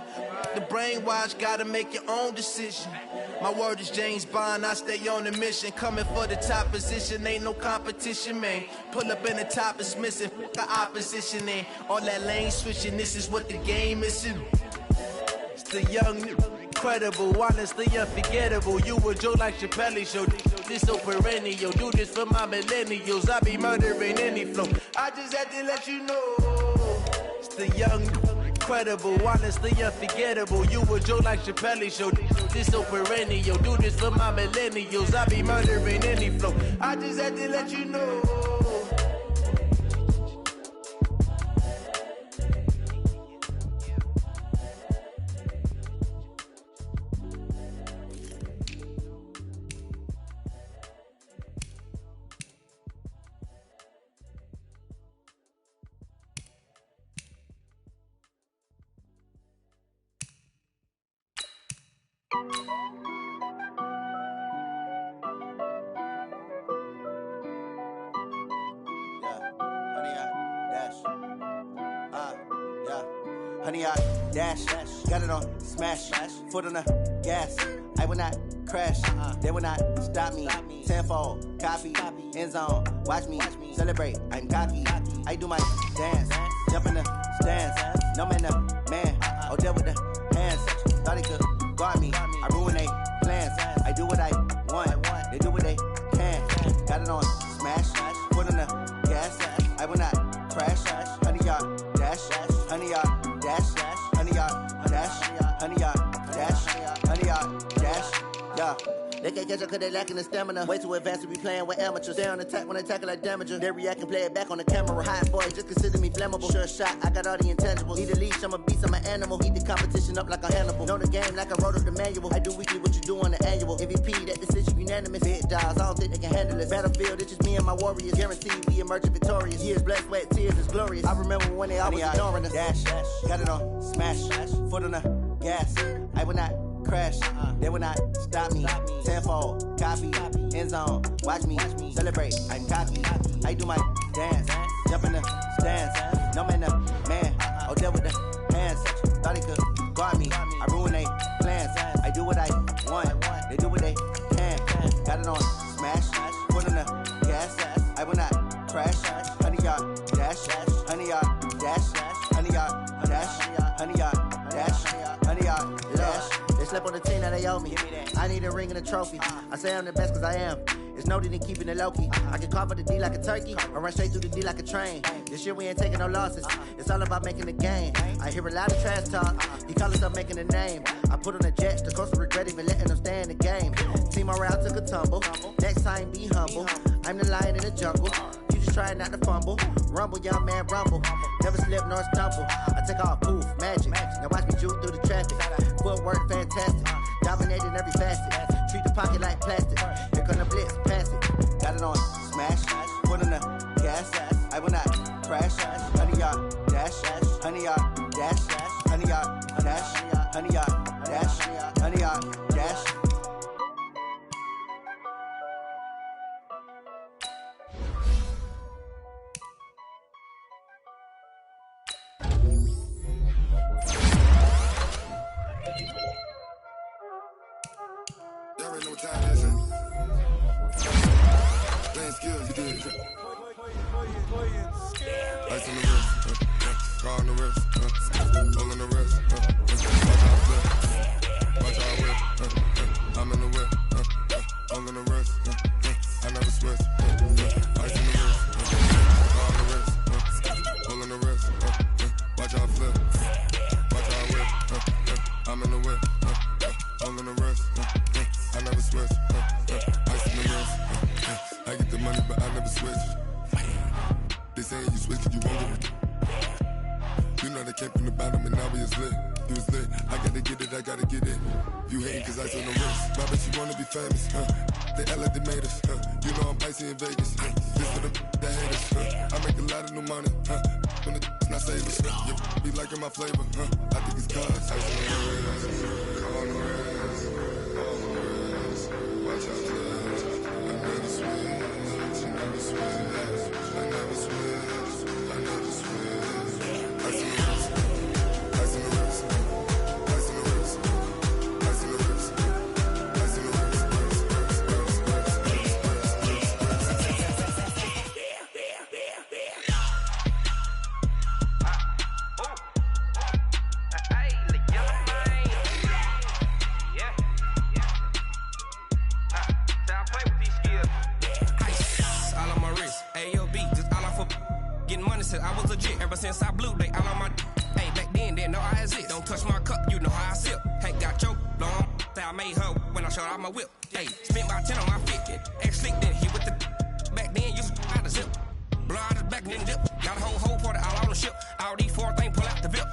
The brainwash, gotta make your own decision. My word is James Bond, I stay on the mission. Coming for the top position, ain't no competition, man. Pull up in the top, it's missing, the opposition in. All that lane switching, this is what the game is in. It's the young, incredible, honestly unforgettable. You a Joe like Chappelle show. This so perennial. Do this for my millennials. I be murdering any flow. I just had to let you know. It's the young, incredible, honestly unforgettable. You a Joe like Chappelle show. This so perennial. Do this for my millennials. I be murdering any flow. I just had to let you know. Honey, I dash, got it on smash, foot on the gas. I will not crash, they will not stop me. Tenfold, copy, end zone, watch me celebrate. I'm cocky, I do my dance, jump in the stands. No man, the man, oh there with the hands. Thought he could guard me, I ruin they plans. I do what I want, they do what they can. Got it on smash, foot on the gas. I will not crash, honey, y'all dash, honey, y'all dash, honey, y'all dash, honey, y'all dash, honey, y'all dash, yeah. They can't catch up cause they lacking the stamina. Way too advanced to be playing with amateurs. Stay on attack when they tackle like damager. They react and play it back on the camera. Hot boys, just consider me flammable. Sure shot, I got all the intangibles. Need a leash, I'm a beast, I'm an animal. Eat the competition up like a Hannibal. Know the game like I wrote up the manual. I do weekly what you do on the annual. MVP, that decision unanimous. Big dogs, I don't think they can handle it. Battlefield, it's just me and my warriors. Guaranteed we emerge victorious. Years, blood, sweat, tears, is glorious. I remember when they always ignoring us. Dash, got it on smash, foot on the gas. I will not crash, they will not stop me. Tenfold, copy, end zone, watch me celebrate. I'm cocky, I do my dance, jump in the stands. No man, the man, oh there with the hands. Thought he could guard me, I ruin they plans. I do what I want, they do what they can. Got it on smash, foot on the gas. I will not crash, honey, y'all dash, honey, y'all dash, honey, y'all dash, honey, y'all dash, honey, y'all dash. slept on the team that they owe me. I need a ring and a trophy. I say I'm the best because I am. It's noted in keeping it low-key. I can carve up the D like a turkey or run straight through the D like a train. This year we ain't taking no losses. It's all about making the game. I hear a lot of trash talk. He call himself making a name. I put on the Jets. The coach will regret even letting them stay in the game. Team morale took a tumble. Next time be humble. I'm the lion in the jungle. You just trying not to fumble. Rumble, young man, rumble. Never slip nor stumble. I take off, poof, magic. Now watch me juke through the traffic. Footwork fantastic. Dominating every facet. Treat the pocket like plastic. Here come the blitz, pass it. Got it on smash. Put on the gas. I will not crash. 100-yard dash. 100-yard dash. 100-yard dash. 100-yard dash. 100-yard dash. Y'all already know what time it is. Playing skills, you did. Ice on the wrist, car on the wrist, all on the wrist. Watch out whip, I'm in the whip, all on the wrist. I never switch. Ice on the wrist, car on the wrist, all on the wrist. Watch out flip, watch out whip, I'm in the whip, all on the wrist. I never switch. Ice in the wrist. I get the money, but I never switch. They saying you switch, you won't get it. You know they came from the bottom and now we is lit. You was lit. I gotta get it, I gotta get it. You hating cause ice on the wrist. Why bet you wanna be famous? They act like they made us. You know I'm icy in Vegas. This for the that hate us. I make a lot of new money. When it's not savers. You be liking my flavor. I think it's cause ice on the wrist. Car on the wrist. Watch out, cuz I never switch, I never switch, I never switch, I never switch. Ice in the wrist, ice in the wrist, ice in the wrist, ice in the wrist, ice in the wrist. I was legit ever since I blew. They all on my hey back then didn't know I exist. Don't touch my cup, you know how I sip. Hey, got your long. Say I made her when I showed out my whip. Hey, spent about 10 on my 50. Ex slick then hit with the back then used to out the zip. Blow out the back then dip. Got a whole party all on the ship. All these four things pull out the VIP.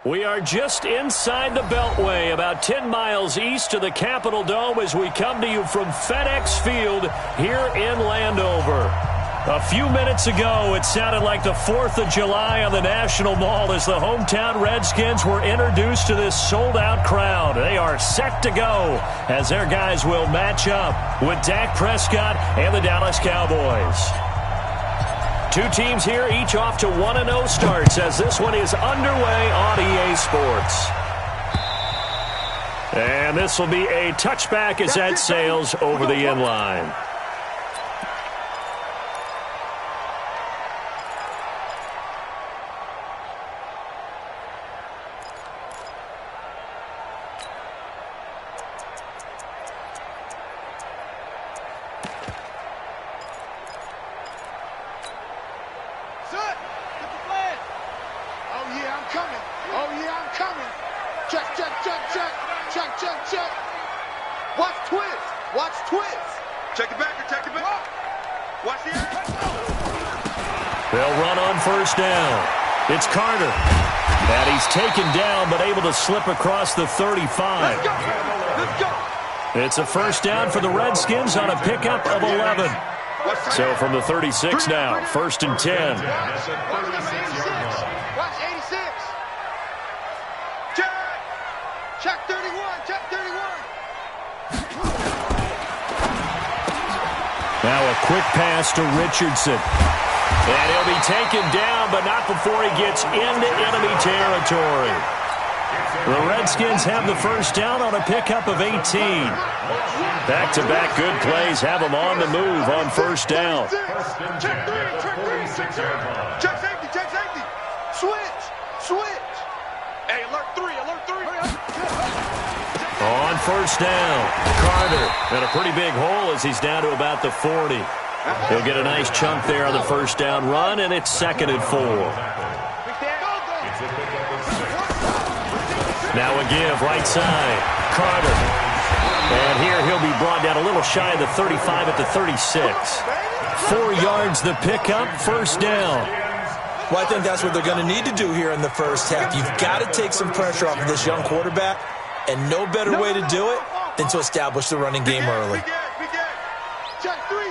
We are just inside the Beltway, about 10 miles east of the Capitol Dome as we come to you from FedEx Field here in Landover. A few minutes ago, it sounded like the 4th of July on the National Mall as the hometown Redskins were introduced to this sold-out crowd. They are set to go as their guys will match up with Dak Prescott and the Dallas Cowboys. Two teams here, each off to 1-0 starts as this one is underway on EA Sports. And this will be a touchback as that sails over the end line. Check it back. Check it back. Watch the air. They'll run on first down. It's Carter. And he's taken down, but able to slip across the 35. Let's go. Let's go. It's a first down for the Redskins on a pickup of 11. So from the 36 now, first and 10. Watch 86. Check 31. Check 31. Now a quick pass to Richardson. And he'll be taken down, but not before he gets into enemy territory. The Redskins have the first down on a pickup of 18. Back-to-back good plays have them on the move on first down. Check three. Check safety. Switch. Hey, alert three. On first down, Carter. And a pretty big hole as he's down to about the 40. He'll get a nice chunk there on the first down run, and it's 2nd and 4. Now a give, right side, Carter. And here he'll be brought down a little shy of the 35 at the 36. 4 yards the pickup, first down. Well, I think that's what they're going to need to do here in the first half. You've got to take some pressure off of this young quarterback, and no better way to do it than to establish the running game early. Check three.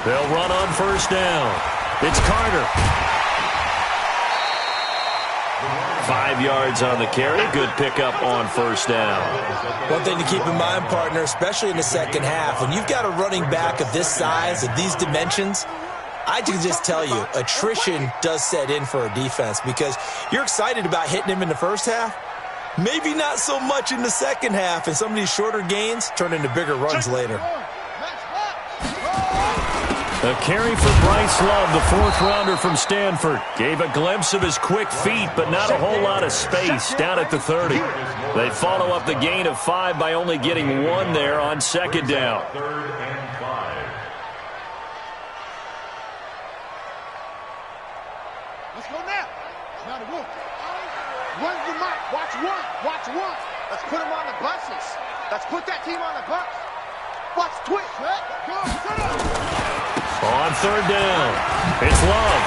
They'll run on first down. It's Carter. 5 yards on the carry. Good pickup on first down. One thing to keep in mind, partner, especially in the second half, when you've got a running back of this size, of these dimensions, I can just tell you, attrition does set in for a defense because you're excited about hitting him in the first half. Maybe not so much in the second half, and some of these shorter gains turn into bigger runs later. A carry for Bryce Love, the 4th rounder from Stanford. Gave a glimpse of his quick feet, but not a whole lot of space down at the 30. They follow up the gain of 5 by only getting 1 there on second down. 3rd and 5. Let's go now. It's not a rookie. Run the mic. Watch one. Let's put him on the buses. Let's put that team on the bus. Watch twitch. Go. On third down, it's Love.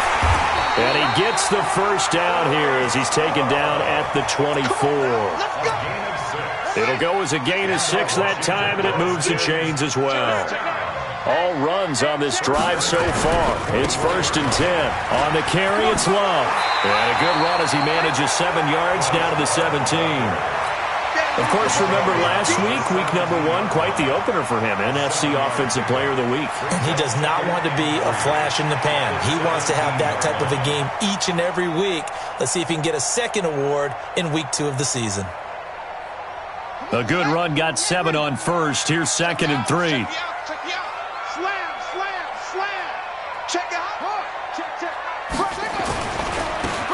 And he gets the first down here as he's taken down at the 24. It'll go as a gain of 6 that time, and it moves the chains as well. All runs on this drive so far. It's first and 10. On the carry, it's Love. And a good run as he manages 7 yards down to the 17. Of course, remember last week, week number 1, quite the opener for him, NFC Offensive Player of the Week. And he does not want to be a flash in the pan. He wants to have that type of a game each and every week. Let's see if he can get a second award in week 2 of the season. A good run got 7 on first. Here's 2nd and 3. Slam. Check out. Check.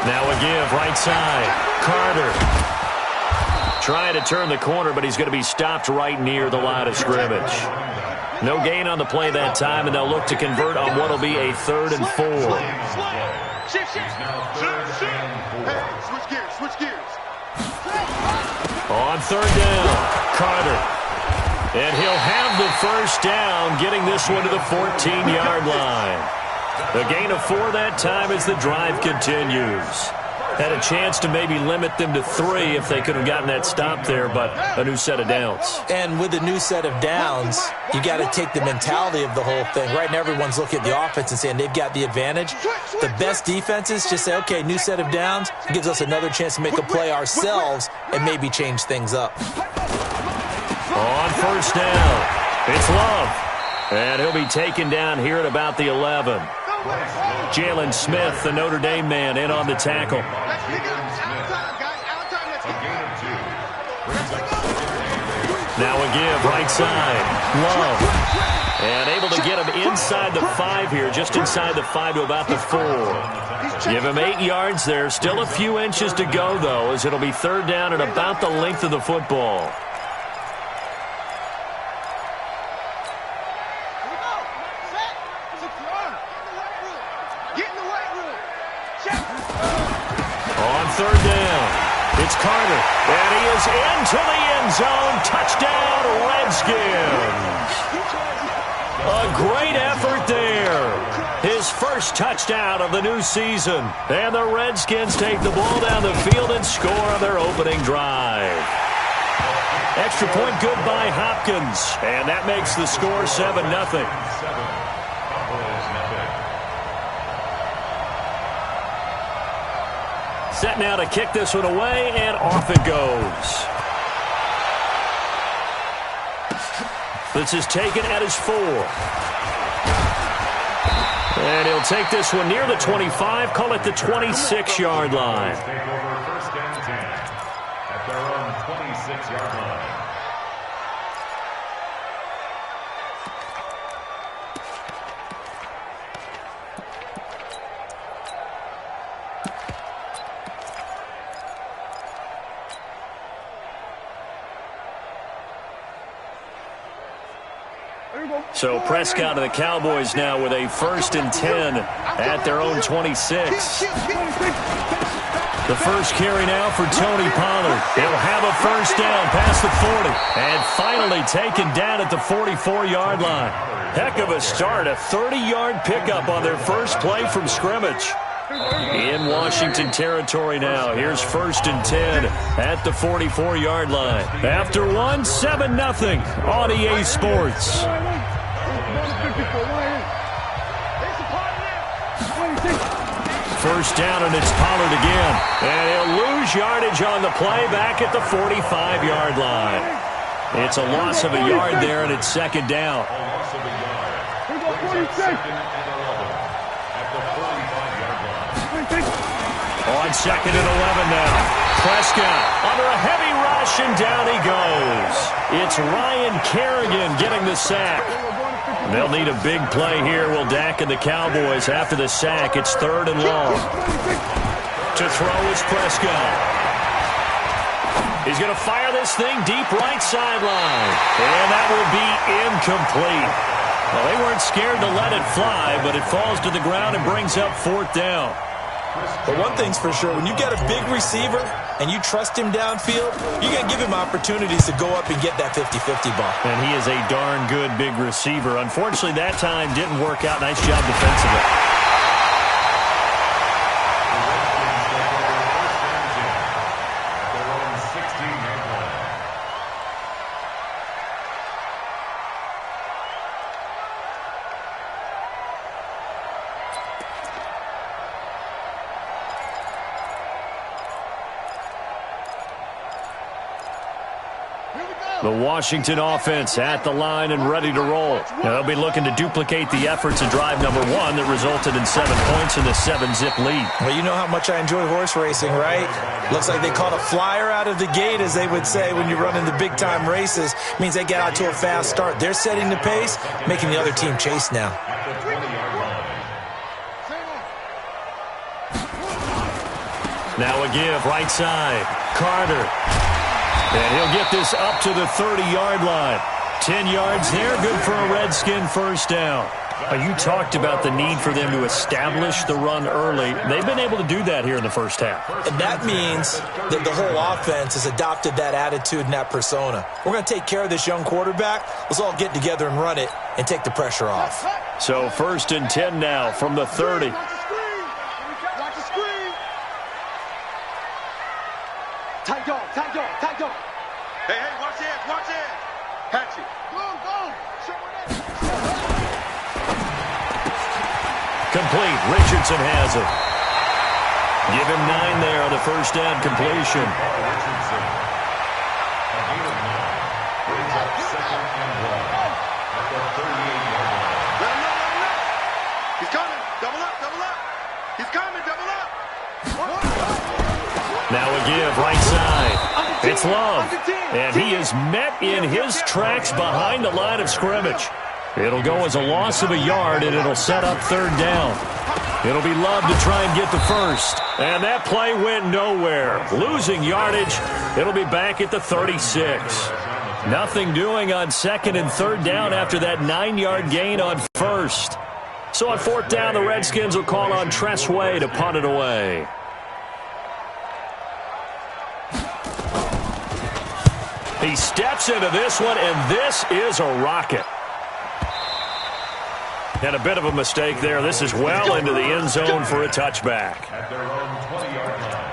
Now a give, right side. Carter. Trying to turn the corner, but he's going to be stopped right near the line of scrimmage. No gain on the play that time, and they'll look to convert on what will be a 3rd and 4. Shift. Hey, switch gears. On third down, Carter. And he'll have the first down, getting this one to the 14-yard line. A gain of 4 that time as the drive continues. Had a chance to maybe limit them to 3 if they could have gotten that stop there, but a new set of downs. And with a new set of downs, you got to take the mentality of the whole thing. Right now, everyone's looking at the offense and saying they've got the advantage. The best defenses just say, okay, new set of downs. It gives us another chance to make a play ourselves and maybe change things up. On first down, it's Love. And he'll be taken down here at about the 11. Jalen Smith, the Notre Dame man, in on the tackle. Now a give, right side. Love. And able to get him inside the 5 here, just inside the 5 to about the 4. Give him 8 yards there. Still a few inches to go, though, as it'll be third down at about the length of the football. Third down. It's Carter. And he is into the end zone. Touchdown, Redskins. A great effort there. His first touchdown of the new season. And the Redskins take the ball down the field and score on their opening drive. Extra point good by Hopkins. And that makes the score 7-0. Set now to kick this one away, and off it goes. This is taken at his 4. And he'll take this one near the 25, call it the 26-yard line. Take over first and 10 at their own 26-yard line. So Prescott and the Cowboys now with a 1st and 10 at their own 26. The first carry now for Tony Pollard. He'll have a first down past the 40. And finally taken down at the 44-yard line. Heck of a start, a 30-yard pickup on their first play from scrimmage. In Washington territory now. Here's 1st and 10 at the 44-yard line. After one, 7-0 on EA Sports. First down, and it's Pollard again. And he'll lose yardage on the play back at the 45-yard line. It's a loss of a yard there, and it's 2nd down. A loss of a yard. Brings up 2nd and 11 at the 45-yard line. On 2nd and 11 now. Prescott under a heavy rush, and down he goes. It's Ryan Kerrigan getting the sack. They'll need a big play here, will Dak and the Cowboys. After the sack, it's 3rd and long. To throw is Prescott. He's going to fire this thing deep right sideline. And that will be incomplete. Well, they weren't scared to let it fly, but it falls to the ground and brings up 4th down. But one thing's for sure, when you got a big receiver and you trust him downfield, you're going to give him opportunities to go up and get that 50-50 ball. And he is a darn good big receiver. Unfortunately, that time didn't work out. Nice job defensively. The Washington offense at the line and ready to roll. Now, they'll be looking to duplicate the efforts of drive number 1 that resulted in 7 points in the 7-zip lead. Well, you know how much I enjoy horse racing, right? Looks like they caught a flyer out of the gate, as they would say when you're running the big-time races. Means they get out to a fast start. They're setting the pace, making the other team chase now. Now a give, right side. Carter. And he'll get this up to the 30-yard line. 10 yards there, good for a Redskin first down. You talked about the need for them to establish the run early. They've been able to do that here in the first half. And that means that the whole offense has adopted that attitude and that persona. We're going to take care of this young quarterback. Let's all get together and run it and take the pressure off. So 1st and 10 now from the 30. Tight dog, tight dog, tight dog. Hey, watch it, watch it. Patch it. Go. Complete. Richardson has it. Give him 9 there on the first down completion. Richardson. A gain of 9. Brings up 2nd and 1 at the 38-yard line. Let him know. He's coming. Double up. He's coming, double up. Now a give, right side. It's Love. And he is met in his tracks behind the line of scrimmage. It'll go as a loss of a yard, and it'll set up 3rd down. It'll be Love to try and get the first. And that play went nowhere. Losing yardage. It'll be back at the 36. Nothing doing on 2nd and 3rd down after that 9-yard gain on 1st. So on 4th down, the Redskins will call on Tress Way to punt it away. He He steps into this one, and this is a rocket. And a bit of a mistake there. This is well into the end zone for a touchback. At their own 20-yard line.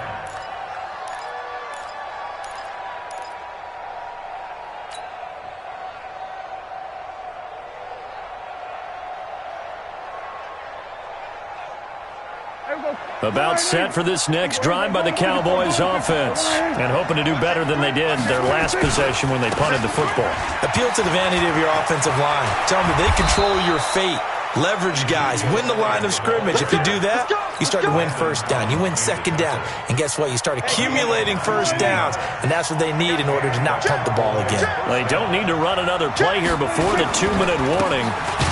About set for this next drive by the Cowboys offense. And hoping to do better than they did their last possession when they punted the football. Appeal to the vanity of your offensive line. Tell them that they control your fate. Leverage guys. Win the line of scrimmage. If you do that, you start to win first down. You win second down. And guess what? You start accumulating first downs. And that's what they need in order to not pump the ball again. They don't need to run another play here before the 2-minute warning.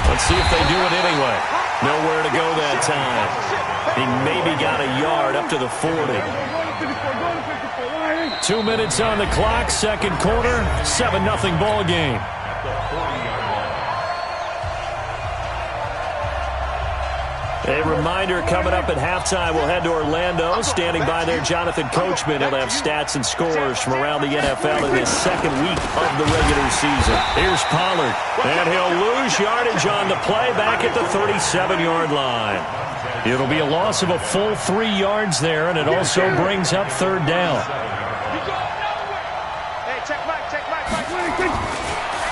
Let's see if they do it anyway. Nowhere to go that time. He maybe got a yard up to the 40. 2 minutes on the clock, second quarter, 7-0 ball game. A reminder coming up at halftime, we'll head to Orlando. Standing by there, Jonathan Coachman. He'll have stats and scores from around the NFL in his second week of the regular season. Here's Pollard, and he'll lose yardage on the play back at the 37-yard line. It'll be a loss of a full 3 yards there, and it also brings up third down.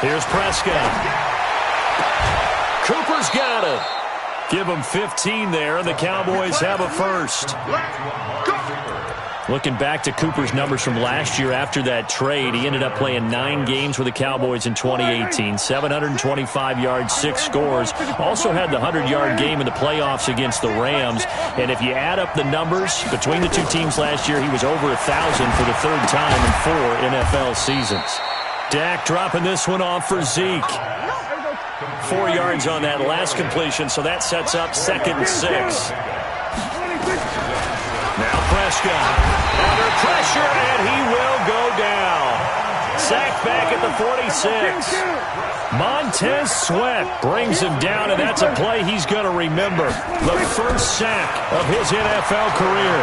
Here's Prescott. Cooper's got it. Give them 15 there, and the Cowboys have a first. Looking back to Cooper's numbers from last year after that trade, he ended up playing 9 games with the Cowboys in 2018. 725 yards, 6 scores. Also had the 100-yard game in the playoffs against the Rams. And if you add up the numbers between the two teams last year, he was over 1,000 for the third time in 4 NFL seasons. Dak dropping this one off for Zeke. 4 yards on that last completion, so that sets up 2nd and 6. Now Prescott under pressure, and he will go down. Sacked back at the 46. Montez Sweat brings him down, and that's a play he's going to remember. The first sack of his NFL career.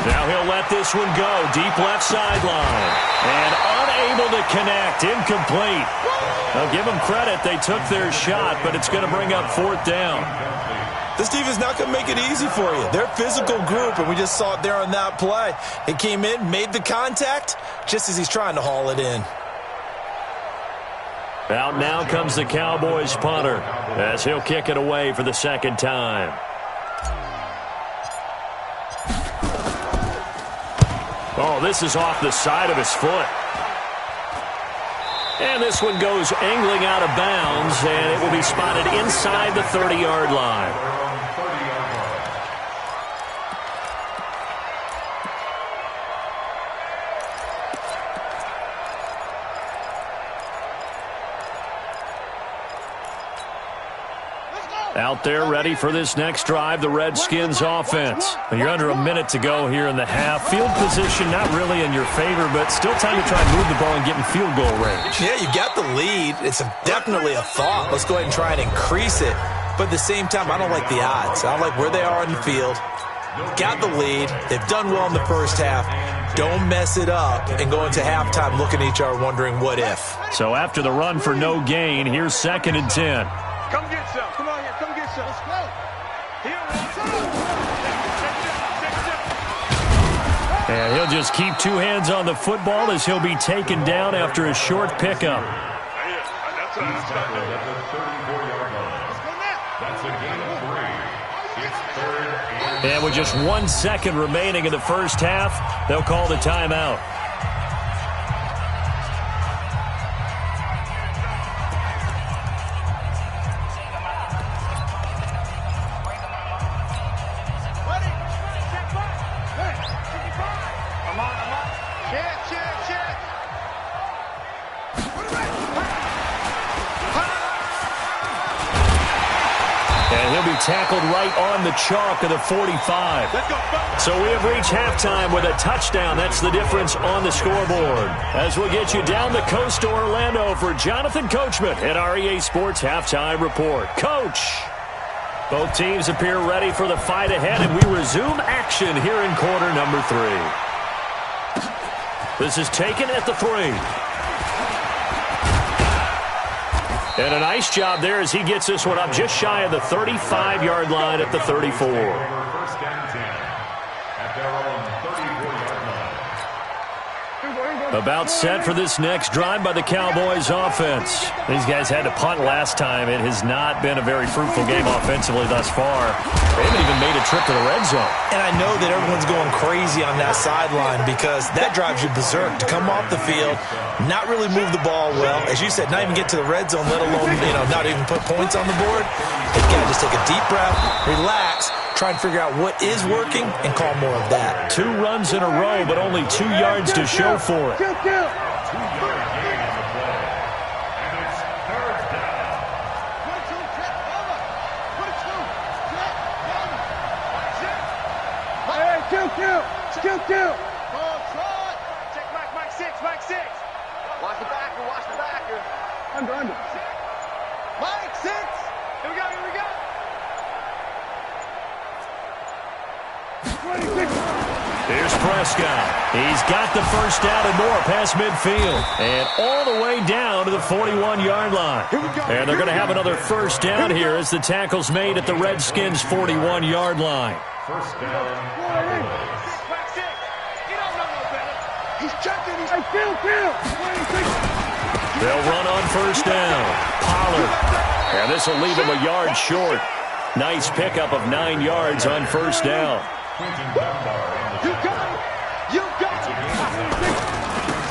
Now he'll let this one go. Deep left sideline. And unable to connect. Incomplete. I'll give them credit. They took their shot, but it's going to bring up 4th down. This defense not going to make it easy for you. They're a physical group, and we just saw it there on that play. It came in, made the contact, just as he's trying to haul it in. Out now comes the Cowboys punter, as he'll kick it away for the 2nd time. Oh, this is off the side of his foot. And this one goes angling out of bounds, and it will be spotted inside the 30-yard line. Out there ready for this next drive, the Redskins offense. You're under a minute to go here in the half. Field position not really in your favor, but still time to try and move the ball and get in field goal range. Yeah, you got the lead. It's definitely a thought. Let's go ahead and try and increase it. But at the same time, I don't like the odds. I don't like where they are on the field. Got the lead. They've done well in the first half. Don't mess it up and go into halftime looking at each other wondering what if. So after the run for no gain, here's 2nd and 10. Come get some. Come on here. Come get some. Let's go. And he'll just keep 2 hands on the football as he'll be taken down after a short pickup. That's a 34-yard line. That's a gain of 3. It's 3rd and... And with just 1 second remaining in the first half, they'll call the timeout. Tackled right on the chalk of the 45. So we have reached halftime with a touchdown. That's the difference on the scoreboard. As we'll get you down the coast to Orlando for Jonathan Coachman at our EA Sports Halftime Report. Coach, both teams appear ready for the fight ahead, and we resume action here in quarter number 3. This is taken at the 3. And a nice job there as he gets this one up just shy of the 35-yard line at the 34. First and 10 at their own 34-yard line. About set for this next drive by the Cowboys offense. These guys had to punt last time. It has not been a very fruitful game offensively thus far. They haven't even made a trip to the red zone. And I know that everyone's going crazy on that sideline because that drives you berserk to come off the field, not really move the ball well. As you said, not even get to the red zone, let alone, not even put points on the board. They've got to just take a deep breath, relax, try and figure out what is working and call more of that. 2 runs in a row, but only 2 yards to show for it. 2-yard gain on the play. And it's third down. 22, check, over. 22, check, down. Check. Kill. Control. Check, Mike 6. Watch the backer. Under. Mike 6. Here we go. 26. Here's Prescott. He's got the first down and more past midfield. And all the way down to the 41-yard line. And they're going to have another first down here as the tackle's made at the Redskins' 41-yard line. First down. Mike 6. You don't know no better. He's checking. Kill. 26. They'll run on first down. Pollard. And this will leave him a yard short. Nice pickup of 9 yards on first down. You got it.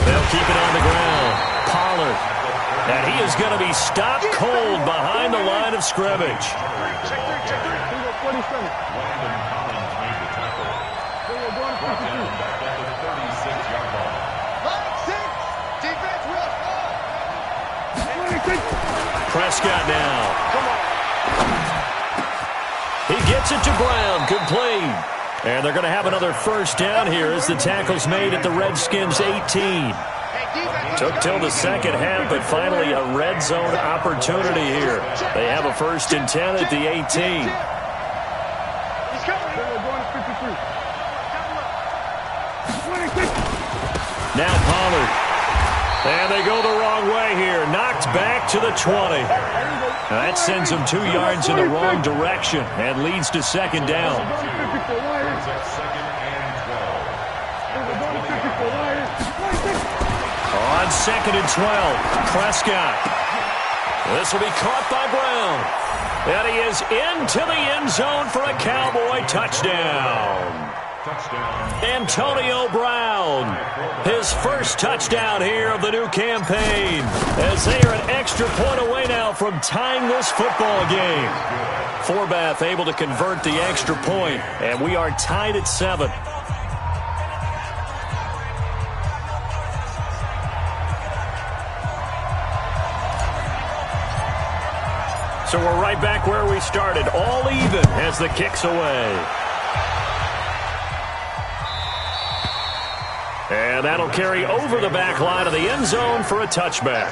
They'll keep it on the ground. Pollard. And he is going to be stopped cold behind the line of scrimmage. Check 3. Landon Collins made the tackle. Brought down back at the 36-yard line. Mike 6. Defense will score. 26. Prescott now. Come on. He gets it to Brown. Complete. And they're going to have another first down here as the tackle's made at the Redskins' 18. Took till the second half, but finally a red zone opportunity here. They have a first and 10 at the 18. Now Pollard. And they go the wrong way here. Knocked back to the 20. That sends them 2 yards in the wrong direction and leads to second down. It's at second and 12. On second and 12, Prescott. This will be caught by Brown. And he is into the end zone for a Cowboy touchdown. Antonio Brown, his first touchdown here of the new campaign, as they are an extra point away now from tying this football game. Forbath able to convert the extra point, and we are tied at 7. So we're right back where we started, all even as the kick's away. And that'll carry over the back line of the end zone for a touchback.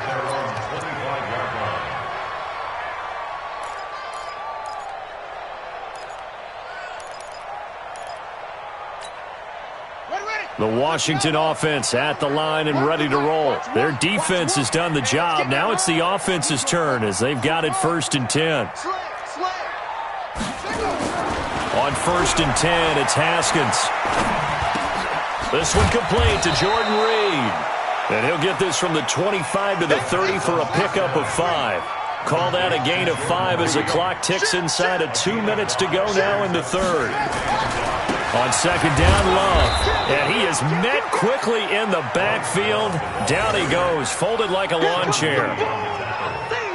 The Washington offense at the line and ready to roll. Their defense has done the job. Now it's the offense's turn as they've got it first and 10. On first and 10, it's Haskins. This one complete to Jordan Reed. And he'll get this from the 25 to the 30 for a pickup of 5. Call that a gain of 5 as the clock ticks inside of 2 minutes to go now in the third. On second down, Love. And he is met quickly in the backfield. Down he goes, folded like a lawn chair.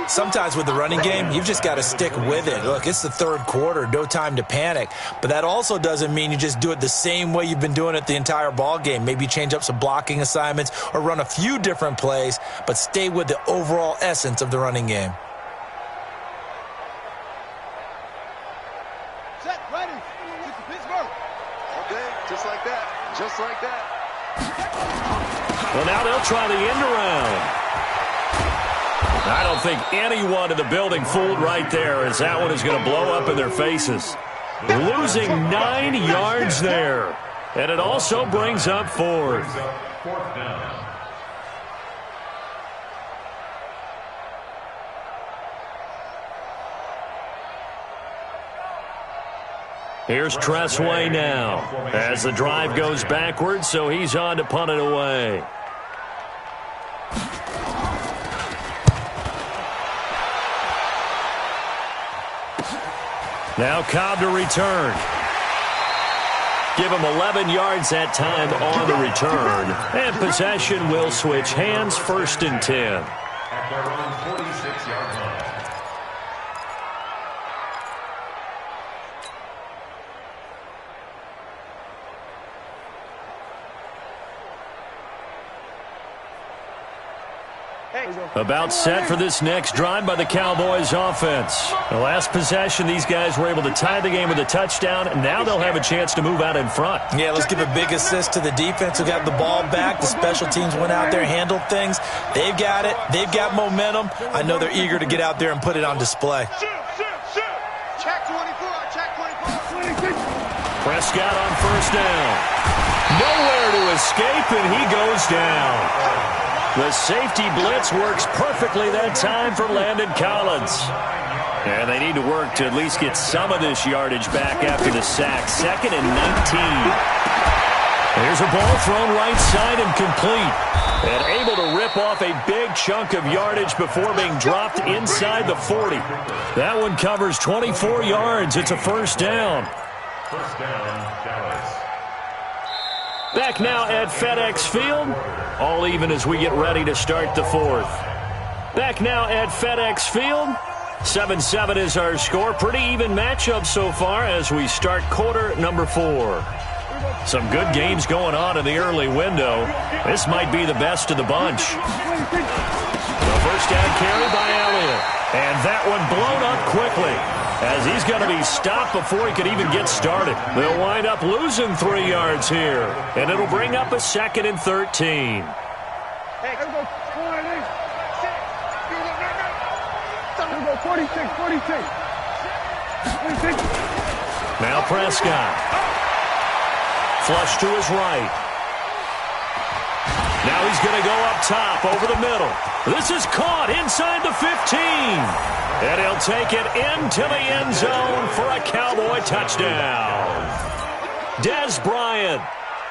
Sometimes with the running game, you've just got to stick with it. Look, it's the third quarter, no time to panic. But that also doesn't mean you just do it the same way you've been doing it the entire ball game. Maybe change up some blocking assignments or run a few different plays, but stay with the overall essence of the running game. Set, ready. This is Pittsburgh. Okay, just like that. Just like that. Well, now they'll try the end around. I don't think anyone in the building fooled right there, as that one is going to blow up in their faces. Losing 9 yards there. And it also brings up fourth. 4th down. Here's Tressway now as the drive goes backwards, so he's on to punt it away. Now Cobb to return. Give him 11 yards that time on the return. And possession will switch hands, 1st and 10. At their own 46-yard line. About set for this next drive by the Cowboys offense. The last possession, these guys were able to tie the game with a touchdown, and now they'll have a chance to move out in front. Yeah, let's give a big assist to the defense who got the ball back. The special teams went out there, handled things. They've got it. They've got momentum. I know they're eager to get out there and put it on display. Check 24, check 24. Prescott on 1st down. Nowhere to escape, and he goes down. The safety blitz works perfectly that time for Landon Collins. And they need to work to at least get some of this yardage back after the sack. 2nd and 19. Here's a ball thrown right side and complete. And able to rip off a big chunk of yardage before being dropped inside the 40. That one covers 24 yards. It's a 1st down. 1st down, Dallas. Back now at FedEx Field. All even as we get ready to start the 4th. Back now at FedEx Field. 7-7 is our score. Pretty even matchup so far as we start quarter number 4. Some good games going on in the early window. This might be the best of the bunch. The 1st down carry by Elliott. And that one blown up quickly, as he's going to be stopped before he could even get started. They'll wind up losing 3 yards here, and it'll bring up a 2nd and 13. Hey, go 46. Now Prescott. Flush to his right. Now he's going to go up top over the middle. This is caught inside the 15. And he'll take it into the end zone for a Cowboy touchdown. Dez Bryant,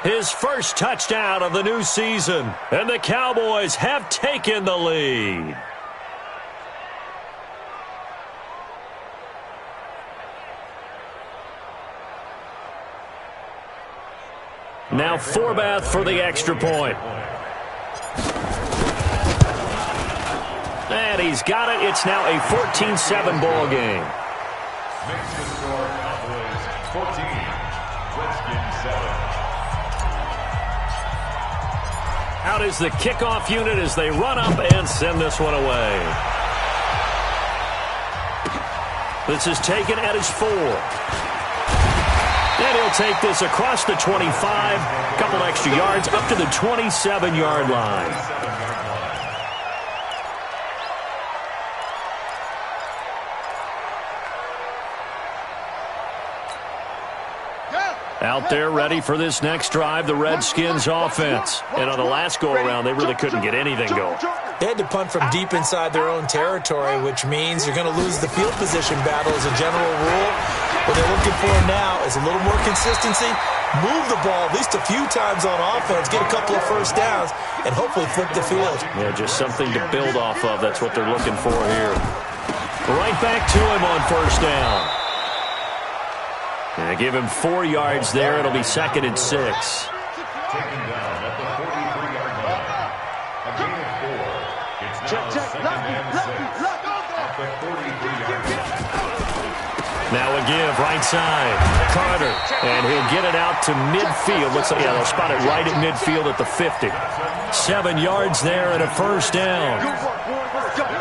his first touchdown of the new season. And the Cowboys have taken the lead. Now Forbath for the extra point. And he's got it. It's now a 14-7 ball game. Makes the score Cowboys 14, Redskins 7. Out is the kickoff unit as they run up and send this one away. This is taken at his 4. And he'll take this across the 25, a couple extra yards, up to the 27-yard line. Out there ready for this next drive, the Redskins offense. And on the last go-around, they really couldn't get anything going. They had to punt from deep inside their own territory, which means you're going to lose the field position battle as a general rule. What they're looking for now is a little more consistency, move the ball at least a few times on offense, get a couple of 1st downs, and hopefully flip the field. Yeah, just something to build off of. That's what they're looking for here. Right back to him on 1st down. And give him 4 yards there. It'll be 2nd and 6. Taken down at the 43-yard line. A gain of 4. It's now 2nd and 6 at the 43-yard line. Now a give, right side. Carter, and he'll get it out to midfield. Looks like, yeah, they'll spot it right at midfield at the 50. 7 yards there and a 1st down.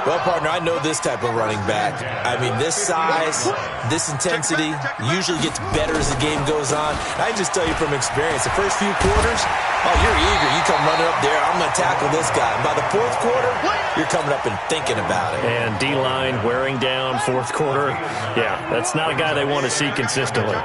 Well, partner, I know this type of running back. I mean, this size, this intensity usually gets better as the game goes on. I can just tell you from experience, the first few quarters, oh, you're eager. You come running up there, I'm going to tackle this guy. And by the 4th quarter, you're coming up and thinking about it. And D-line wearing down 4th quarter. Yeah, that's not a guy they want to see consistently.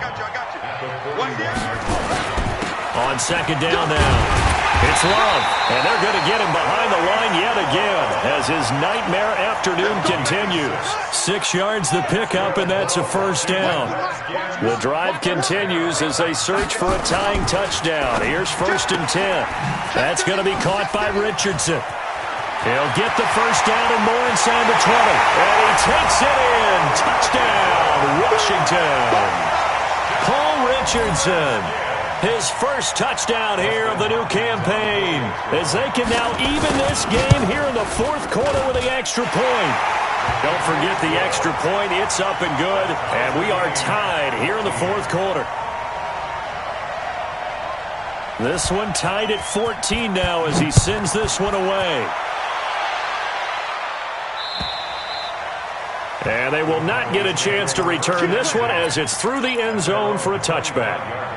On 2nd down now. It's Love, and they're going to get him behind the line yet again as his nightmare afternoon continues. 6 yards the pickup, and that's a first down. The drive continues as they search for a tying touchdown. Here's 1st and 10. That's going to be caught by Richardson. He'll get the first down and more inside the 20. And he takes it in. Touchdown, Washington. Paul Richardson. His first touchdown here of the new campaign as they can now even this game here in the 4th quarter with the extra point. Don't forget the extra point. It's up and good, and we are tied here in the 4th quarter. This one tied at 14 now as he sends this one away. And they will not get a chance to return this one as it's through the end zone for a touchback.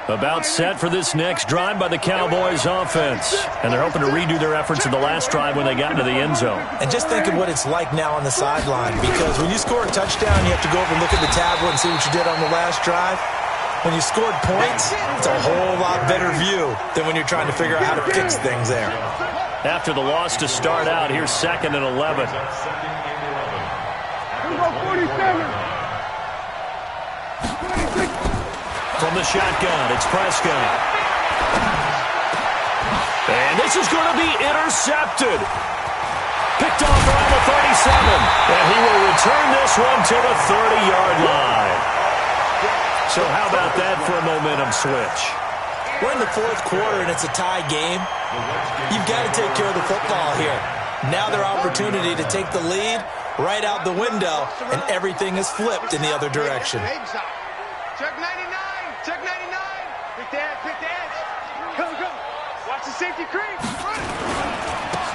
About set for this next drive by the Cowboys offense. And they're hoping to redo their efforts in the last drive when they got into the end zone. And just think of what it's like now on the sideline, because when you score a touchdown, you have to go over and look at the tablet and see what you did on the last drive. When you scored points, it's a whole lot better view than when you're trying to figure out how to fix things there. After the loss to start out, here's 2nd and 11. From the shotgun, it's Prescott. And this is going to be intercepted. Picked off around the 37. And he will return this one to the 30-yard line. So how about that for a momentum switch? We're in the 4th quarter, and it's a tie game. You've got to take care of the football here. Now their opportunity to take the lead right out the window, and everything is flipped in the other direction. Check 99. Check 99. Pick the edge. Go. Watch the safety creep.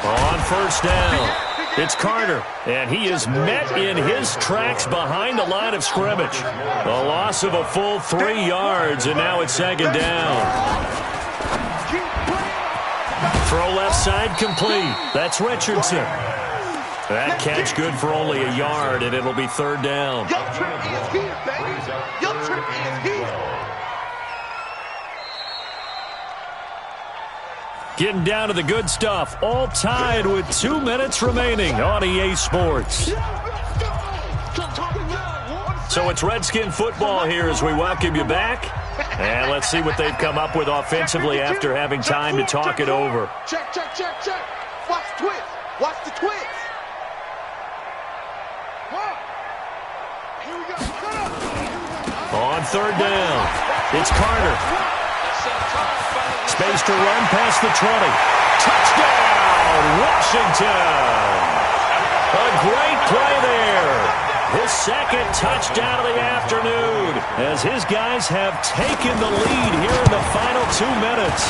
On first down, it's Carter, and he is met in his tracks behind the line of scrimmage. A loss of a full 3 yards, and now it's 2nd down. Throw left side complete. That's Richardson. That catch good for only a yard, and it'll be 3rd down. Your trip is here, baby. Your trip is here. Getting down to the good stuff, all tied with 2 minutes remaining on EA Sports. So it's Redskin football here as we welcome you back. And let's see what they've come up with offensively after having time to talk it over. Check. Watch the twist. Watch the twist. Here we go. On 3rd down, it's Carter. Space to run past the 20. Touchdown, Washington! A great play there. His 2nd touchdown of the afternoon as his guys have taken the lead here in the final 2 minutes.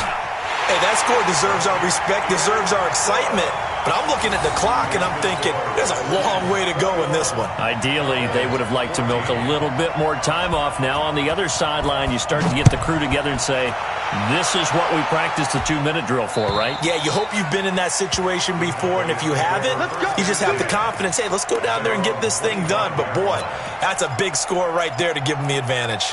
Hey, that score deserves our respect, deserves our excitement. But I'm looking at the clock, and I'm thinking there's a long way to go in this one. Ideally, they would have liked to milk a little bit more time off. Now, on the other sideline, you start to get the crew together and say, this is what we practiced the 2-minute drill for, right? Yeah, you hope you've been in that situation before, and if you haven't, you just have the confidence, hey, let's go down there and get this thing done. But, boy, that's a big score right there to give them the advantage.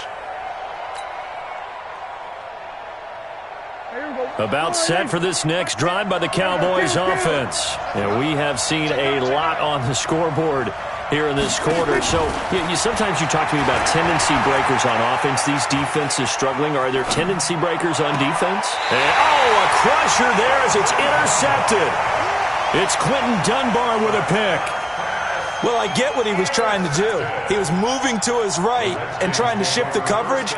About set for this next drive by the Cowboys offense. And we have seen a lot on the scoreboard here in this quarter. So sometimes you talk to me about tendency breakers on offense. These defenses struggling. Are there tendency breakers on defense? And, a crusher there as it's intercepted. It's Quentin Dunbar with a pick. Well, I get what he was trying to do. He was moving to his right and trying to shift the coverage,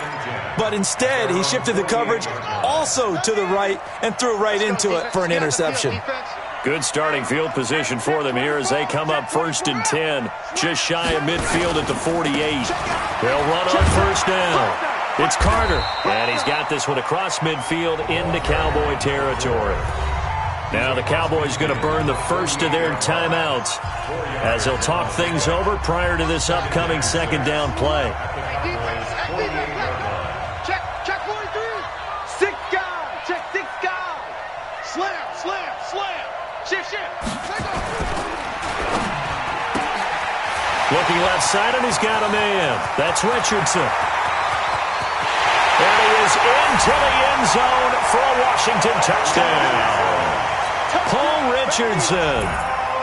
but instead he shifted the coverage also to the right and threw right into it for an interception. Good starting field position for them here as they come up 1st and 10, just shy of midfield at the 48. They'll run on first down. It's Carter, and he's got this one across midfield into Cowboy territory. Now the Cowboys going to burn the first of their timeouts as they'll talk things over prior to this upcoming 2nd down play. Check Slam, slam, slam. Shift, shift. Take off. Looking left side, and he's got a man. That's Richardson. And he is into the end zone for a Washington touchdown. Paul Richardson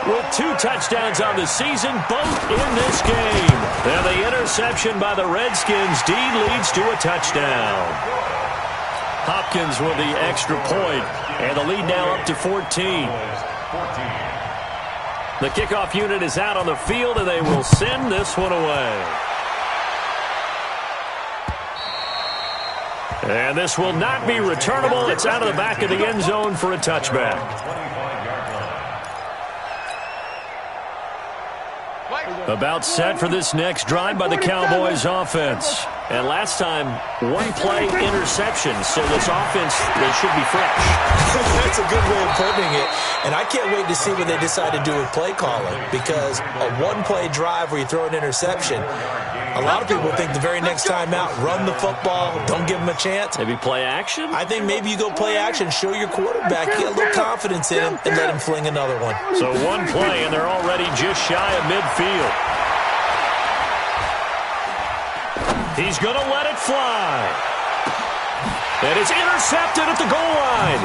with 2 touchdowns on the season, both in this game. And the interception by the Redskins. D leads to a touchdown. Hopkins with the extra point, and the lead now up to 14. The kickoff unit is out on the field, and they will send this one away. And this will not be returnable. It's out of the back of the end zone for a touchback. About set for this next drive by the Cowboys offense. And last time, 1-play interception, so this offense, they should be fresh. That's a good way of putting it. And I can't wait to see what they decide to do with play calling, because a 1-play drive where you throw an interception, a lot of people think the very next time out, run the football, don't give them a chance. Maybe play action? I think maybe you go play action, show your quarterback, get a little confidence in him, and let him fling another one. So 1 play, and they're already just shy of midfield. He's going to let it fly. And it's intercepted at the goal line.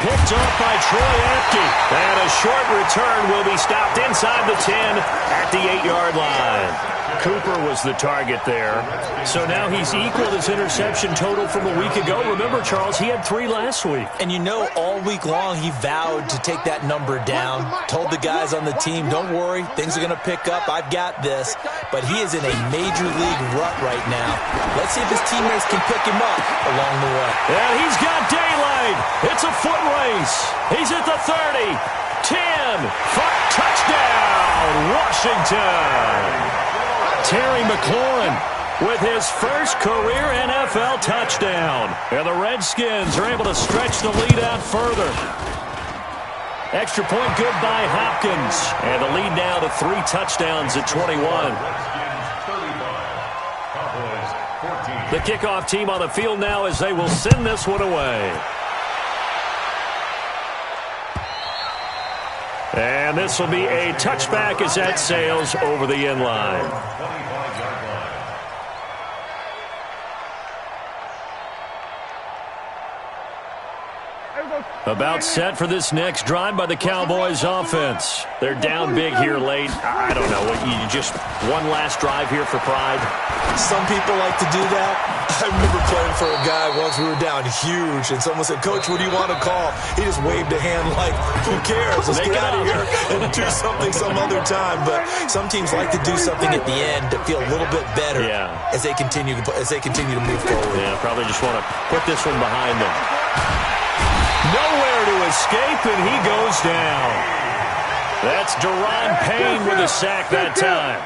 Picked up by Troy Apke. And a short return will be stopped inside the 10 at the 8-yard line. Cooper was the target there. So now he's equaled his interception total from a week ago. Remember, Charles, he had 3 last week. And you know, all week long he vowed to take that number down. Told the guys on the team, don't worry, things are going to pick up. I've got this. But he is in a major league rut right now. Let's see if his teammates can pick him up along the way. And he's got daylight. It's a foot race. He's at the 30, 10, touchdown, Washington. Terry McLaurin with his first career NFL touchdown. And the Redskins are able to stretch the lead out further. Extra point good by Hopkins. And the lead now to 3 touchdowns at 21. The kickoff team on the field now as they will send this one away. And this will be a touchback as that sails over the end line. About set for this next drive by the Cowboys offense. They're down big here late. I don't know. You just one last drive here for pride? Some people like to do that. I remember playing for a guy once. We were down huge, and someone said, Coach, what do you want to call? He just waved a hand like, who cares? Let's get out of here and do something some other time. But some teams like to do something at the end to feel a little bit better as they continue to move forward. Yeah, probably just want to put this one behind them. Nowhere to escape, and he goes down. That's Daron Payne with a sack that time.